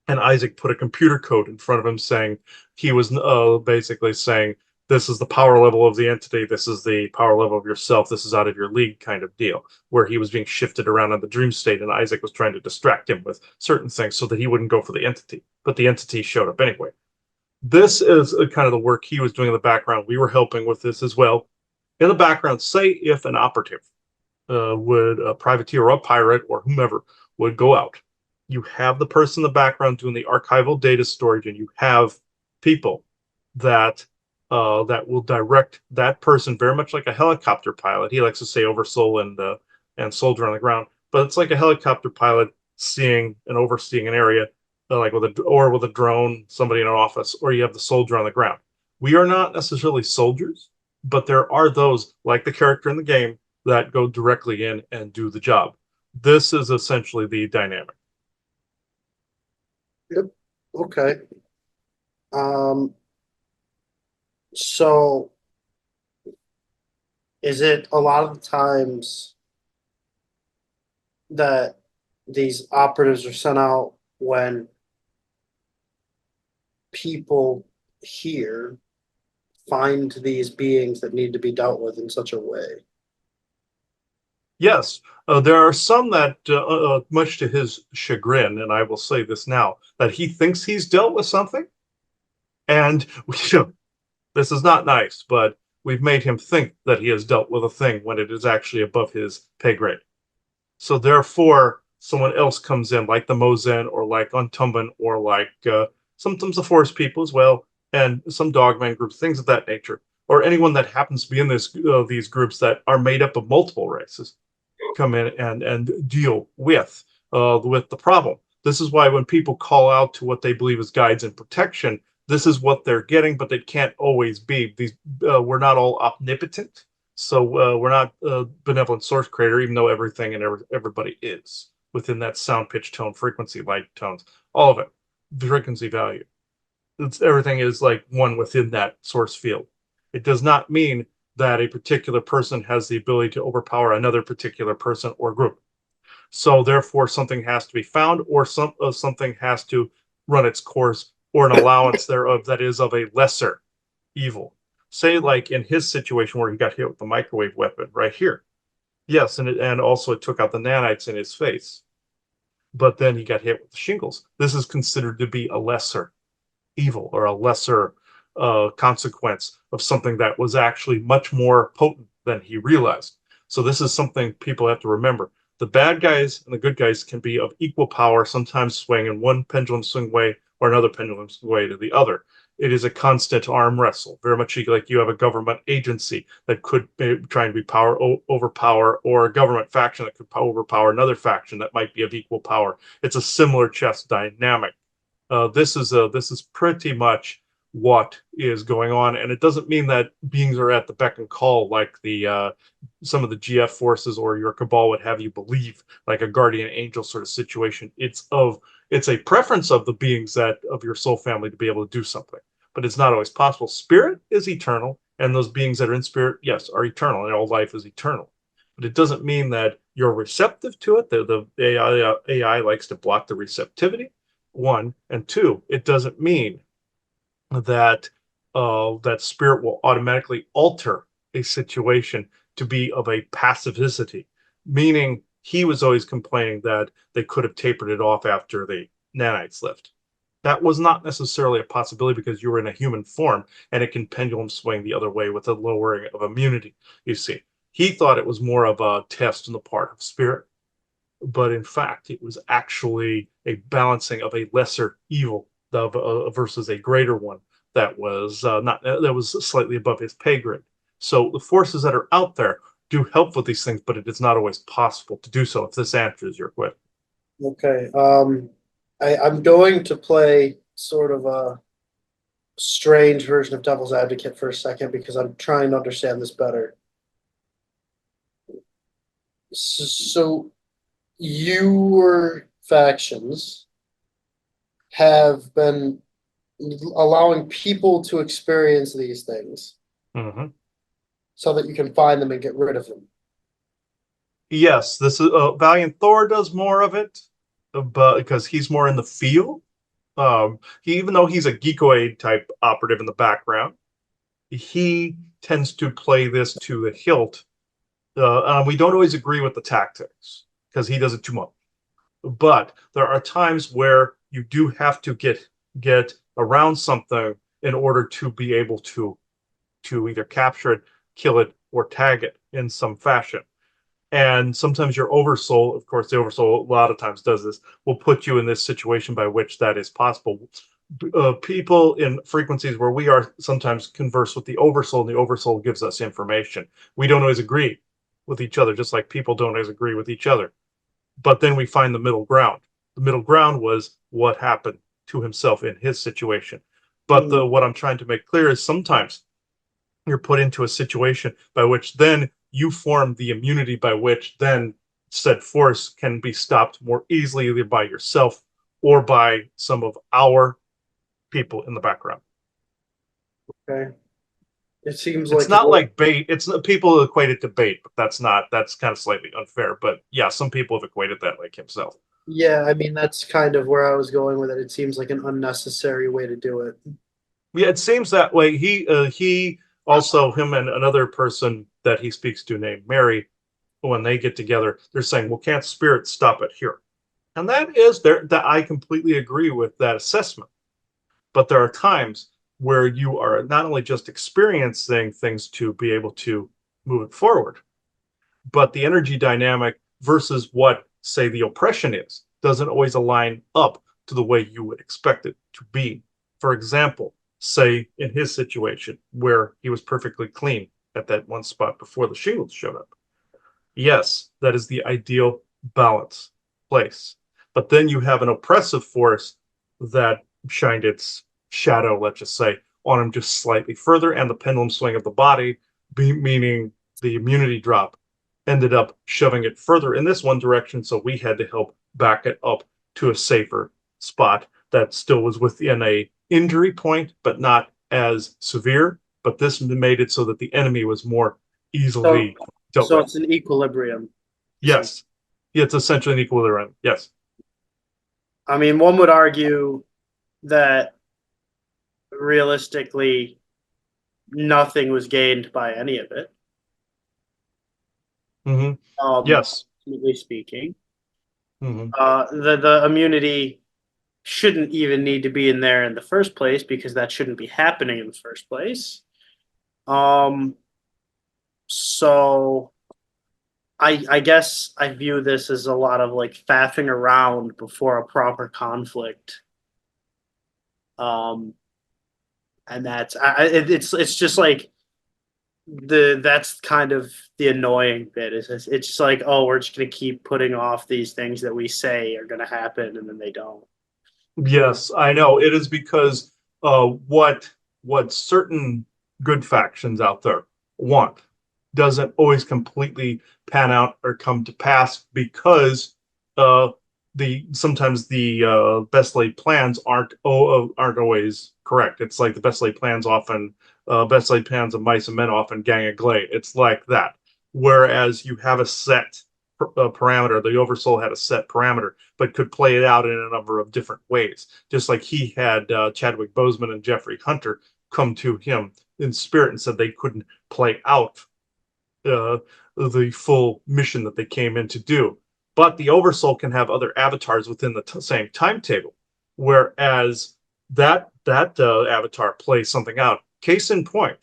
and Isaac put a computer code in front of him saying he was basically saying, this is the power level of the entity, this is the power level of yourself, this is out of your league kind of deal, where he was being shifted around in the dream state, and Isaac was trying to distract him with certain things so that he wouldn't go for the entity, but the entity showed up anyway. This is kind of the work he was doing in the background. We were helping with this as well. In the background, say if an operative would a privateer or a pirate or whomever would go out. You have the person in the background doing the archival data storage, and you have people that that will direct that person very much like a helicopter pilot. He likes to say oversoul and soldier on the ground, but it's like a helicopter pilot seeing and overseeing an area, like with a drone, somebody in an office, or you have the soldier on the ground. We are not necessarily soldiers, but there are those like the character in the game that go directly in and do the job. This is essentially the dynamic. yep. Okay. Um, so is it a lot of the times that these operatives are sent out when people here find these beings that need to be dealt with in such a way? Yes, there are some that, much to his chagrin, and I will say this now, that he thinks he's dealt with something, and this is not nice, but we've made him think that he has dealt with a thing when it is actually above his pay grade. So therefore, someone else comes in, like the Mozen or like Untumban or like sometimes the Forest people as well, and some Dogman groups, things of that nature, or anyone that happens to be in these groups that are made up of multiple races, come in and deal with the problem. This is why when people call out to what they believe is guides and protection, this is what they're getting, but they can't always be. These we're not all omnipotent, so we're not benevolent source creator, even though everything and everybody is within that sound, pitch, tone, frequency, light, tones, all of it, the frequency value. Everything is like one within that source field. It does not mean that a particular person has the ability to overpower another particular person or group. So therefore, something has to be found, or something has to run its course, or an allowance thereof that is of a lesser evil. Say, like in his situation where he got hit with the microwave weapon right here. Yes, and also it took out the nanites in his face. But then he got hit with the shingles. This is considered to be a lesser evil or a lesser consequence of something that was actually much more potent than he realized. So this is something people have to remember. The bad guys and the good guys can be of equal power, sometimes swing in one pendulum swing way or another pendulum swing way to the other. It is a constant arm wrestle, very much like you have a government agency that could be trying to be overpower, or a government faction that could overpower another faction that might be of equal power. It's a similar chess dynamic. This is pretty much what is going on, and it doesn't mean that beings are at the beck and call like the some of the GF forces or your cabal would have you believe, like a guardian angel sort of situation. It's a preference of the beings that of your soul family to be able to do something, but it's not always possible. Spirit is eternal, and those beings that are in spirit, yes, are eternal, and all life is eternal. But it doesn't mean that you're receptive to it. The AI likes to block the receptivity, one, and two, it doesn't mean that that spirit will automatically alter a situation to be of a passivity, meaning He was always complaining that they could have tapered it off after the nanites left. That was not necessarily a possibility because you were in a human form and it can pendulum swing the other way with a lowering of immunity, you see. He thought it was more of a test on the part of spirit, but in fact, it was actually a balancing of a lesser evil versus a greater one that was not that was slightly above his pay grade. So the forces that are out there do help with these things, but it is not always possible to do so. If this answers your question. Okay. I'm going to play sort of a strange version of devil's advocate for a second because I'm trying to understand this better. So your factions have been allowing people to experience these things Mm-hmm. so that you can find them and get rid of them. Yes, this is Valiant Thor does more of it, but because he's more in the field. Even though he's a geekoid type operative in the background, he tends to play this to the hilt. We don't always agree with the tactics because he does it too much. But there are times where you do have to get around something in order to be able to either capture it, kill it, or tag it in some fashion. And sometimes your oversoul, of course, the oversoul a lot of times does this, will put you in this situation by which that is possible. People in frequencies where we are sometimes converse with the oversoul, and the oversoul gives us information. We don't always agree with each other, just like people don't always agree with each other. But then we find the middle ground. The middle ground was what happened to himself in his situation. But what I'm trying to make clear is sometimes you're put into a situation by which then you form the immunity by which then said force can be stopped more easily either by yourself or by some of our people in the background. Okay. It seems It's like not like bait. It's people equate it to bait, but that's kind of slightly unfair. But yeah, some people have equated that like himself. yeah, I mean that's kind of where I was going with it. It seems like an unnecessary way to do it. Yeah, it seems that way. He also him and another person that he speaks to named Mary, when they get together, they're saying, "Well, can't spirit stop it here?" And that is there that I completely agree with that assessment. But there are times where you are not only just experiencing things to be able to move it forward, but the energy dynamic versus what, say, the oppression is, doesn't always align up to the way you would expect it to be. For example, say in his situation where he was perfectly clean at that one spot before the shingles showed up. Yes, that is the ideal balance place. But then you have an oppressive force that shined its shadow, let's just say, on him just slightly further, and the pendulum swing of the body, meaning the immunity drop, ended up shoving it further in this one direction. So we had to help back it up to a safer spot that still was within a injury point, but not as severe. But this made it so that the enemy was more So, easily dealt so with. it's an equilibrium. Yes. Yeah, it's essentially an equilibrium. Yes. I mean, one would argue that realistically, nothing was gained by any of it. Mm-hmm. Um, Yes. Absolutely speaking, Mm-hmm. the immunity shouldn't even need to be in there in the first place because that shouldn't be happening in the first place. Um, so I guess I view this as a lot of like faffing around before a proper conflict. Um, and it's just like that's kind of the annoying bit is it's just like, oh, we're just gonna keep putting off these things that we say are gonna happen and then they don't. Yes, I know. It is because what certain good factions out there want doesn't always completely pan out or come to pass because uh, the sometimes the best laid plans aren't always correct. It's like the best laid plans of mice and men often gang a glade. It's like that. Whereas you have a set parameter, the oversoul had a set parameter, but could play it out in a number of different ways. Just like he had Chadwick Boseman and Jeffrey Hunter come to him in spirit and said they couldn't play out uh, the full mission that they came in to do. but the oversoul can have other avatars within the same timetable, whereas that avatar plays something out. Case in point,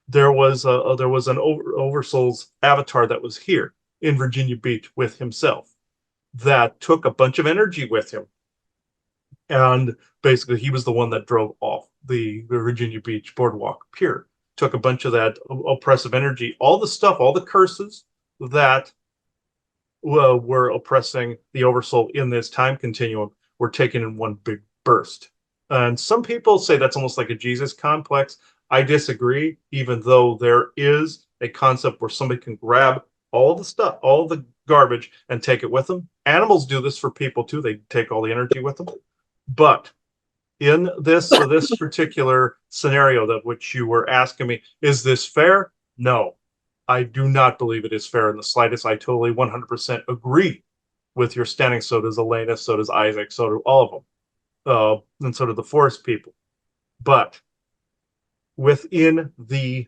there was an oversoul's avatar that was here in Virginia Beach with himself that took a bunch of energy with him, and basically he was the one that drove off the Virginia Beach boardwalk pier. Took a bunch of that oppressive energy, all the stuff, all the curses that were oppressing the oversoul in this time continuum were taken in one big burst. And some people say that's almost like a Jesus complex. I disagree, even though there is a concept where somebody can grab all the stuff, all the garbage, and take it with them. Animals do this for people too. They take all the energy with them. But in this particular scenario that which you were asking me, is this fair? No, I do not believe it is fair in the slightest. I totally 100% agree with your standing. So does Elena, so does Isaac, so do all of them, and so do the forest people. But within the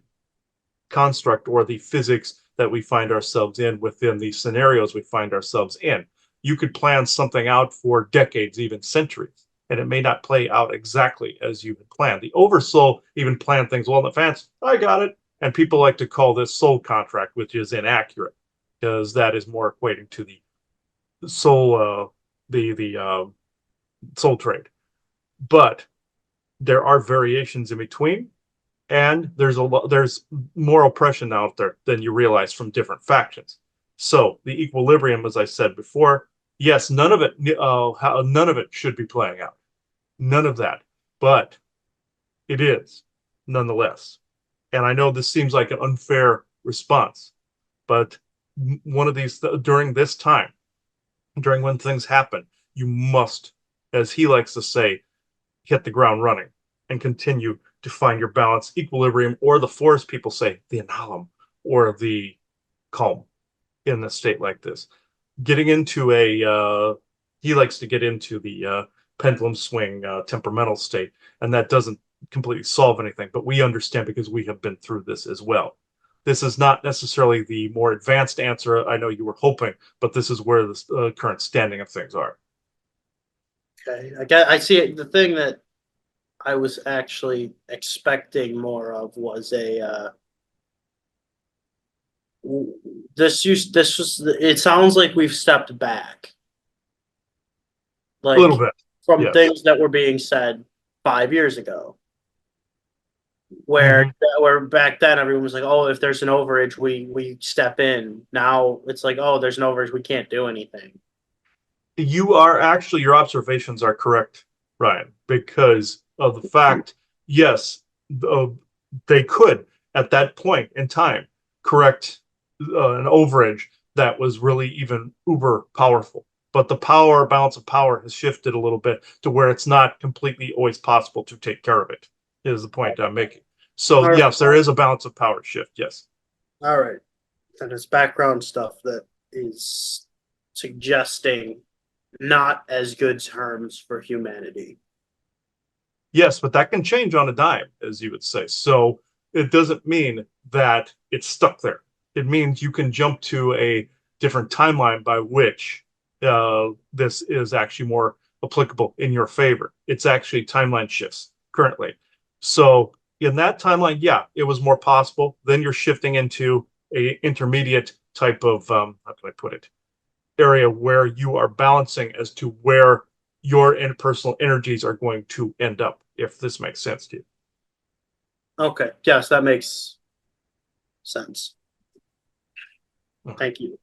construct or the physics that we find ourselves in, within the scenarios we find ourselves in, you could plan something out for decades, even centuries, and it may not play out exactly as you had planned. The oversoul even planned things well in advance. I got it. And people like to call this soul contract, which is inaccurate because that is more equating to the soul, the soul trade. But there are variations in between, and there's more oppression out there than you realize from different factions. So the equilibrium, as I said before, yes, none of it should be playing out, none of that, but it is nonetheless. And I know this seems like an unfair response, but one of these during this time, during when things happen, you must, as he likes to say, hit the ground running and continue to find your balance, equilibrium, or the forest people say the analem or the calm in a state like this. Getting into he likes to get into the pendulum swing temperamental state, and that doesn't completely solve anything, but we understand because we have been through this as well. This is not necessarily the more advanced answer I know you were hoping, but this is where the current standing of things are. Okay, I see it. The thing that I was actually expecting more of was a this was it sounds like we've stepped back, A little like bit, from yes. things that were being said 5 years ago, where Mhm. where back then everyone was like, oh, if there's an overage, we step in. Now it's like, oh, there's an overage, we can't do anything. You are actually, your observations are correct, Ryan, because of the fact, yes, uh, they could at that point in time correct an overage that was really even uber powerful. But the power balance of power has shifted a little bit to where it's not completely always possible to take care of it, is the point I'm making. So, All right, yes, there is a balance of power shift. Yes. all right. And it's background stuff that is suggesting not as good terms for humanity. Yes, but that can change on a dime, as you would say. So it doesn't mean that it's stuck there. It means you can jump to a different timeline by which this is actually more applicable in your favor. It's actually timeline shifts currently. So in that timeline, yeah, it was more possible. Then you're shifting into a intermediate type of how can I put it, area where you are balancing as to where your interpersonal energies are going to end up, if this makes sense to you. Okay, yes, that makes sense. Okay. Thank you.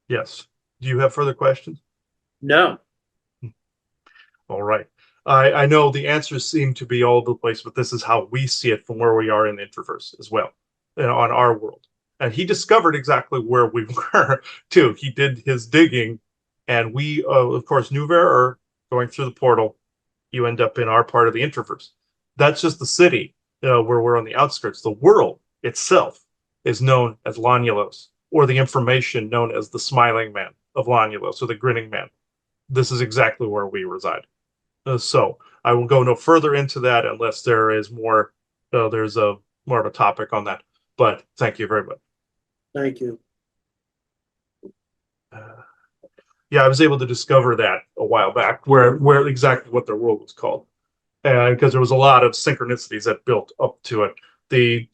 Yes. Do you have further questions? No. All right. I know the answers seem to be all over the place, but this is how we see it from where we are in the Introverse as well, on our world. And he discovered exactly where we were too. He did his digging, and we, of course, New or going through the portal, you end up in our part of the Introverse. That's just the city where we're on the outskirts. The world itself is known as Lanulos, or the information known as the Smiling Man of Lanulos, or the Grinning Man. This is exactly where we reside. So I will go no further into that unless there is more. There's a more of a topic on that. But thank you very much. Thank you. Uh, Yeah, I was able to discover that a while back, where exactly what their world was called, and because there was a lot of synchronicities that built up to it. The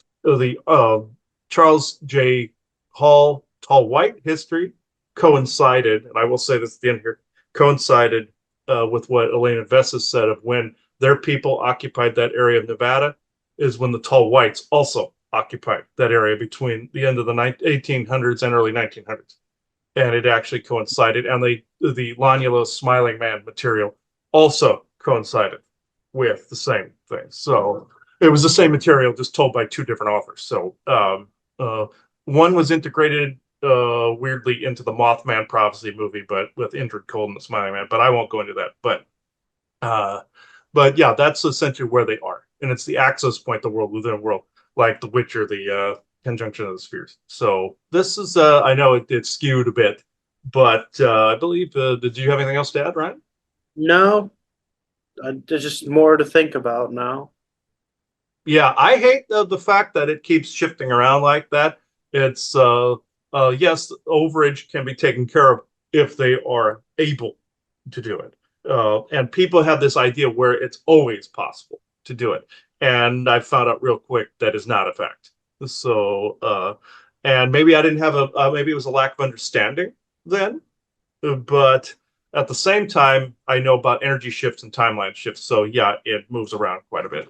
Charles J. Hall Tall White history coincided, and I will say this at the end here, coincided with what Elena Vessa said of when their people occupied that area of Nevada, is when the Tall Whites also occupied that area between the end of the 1800s and early 1900s, and it actually coincided. And the Lonulus Smiling Man material also coincided with the same thing. So it was the same material, just told by two different authors. So one was integrated weirdly into the Mothman prophecy movie, but with Indrid Cold and the Smiling Man. But I won't go into that. Uh, but yeah, that's essentially where they are, and it's the access point, the world within a world, like The Witcher, the conjunction of the spheres. So this is, I know it's skewed a bit, but I believe. Did you have anything else to add, Ryan? No, there's just more to think about now. Yeah, I hate the fact that it keeps shifting around like that. It's yes, overage can be taken care of if they are able to do it. And people have this idea where it's always possible to do it. And I found out real quick that is not a fact. So, and maybe I didn't have maybe it was a lack of understanding then, but at the same time, I know about energy shifts and timeline shifts. So yeah, it moves around quite a bit.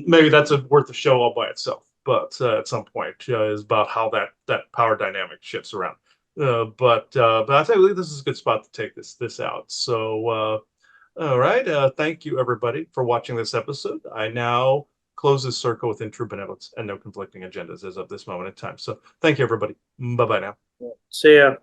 Maybe that's worth a show all by itself. But at some point, is about how that power dynamic shifts around. But I think this is a good spot to take this out. So all right, thank you everybody for watching this episode. I now close this circle within true benevolence and no conflicting agendas as of this moment in time. So thank you everybody. Bye bye now. See ya.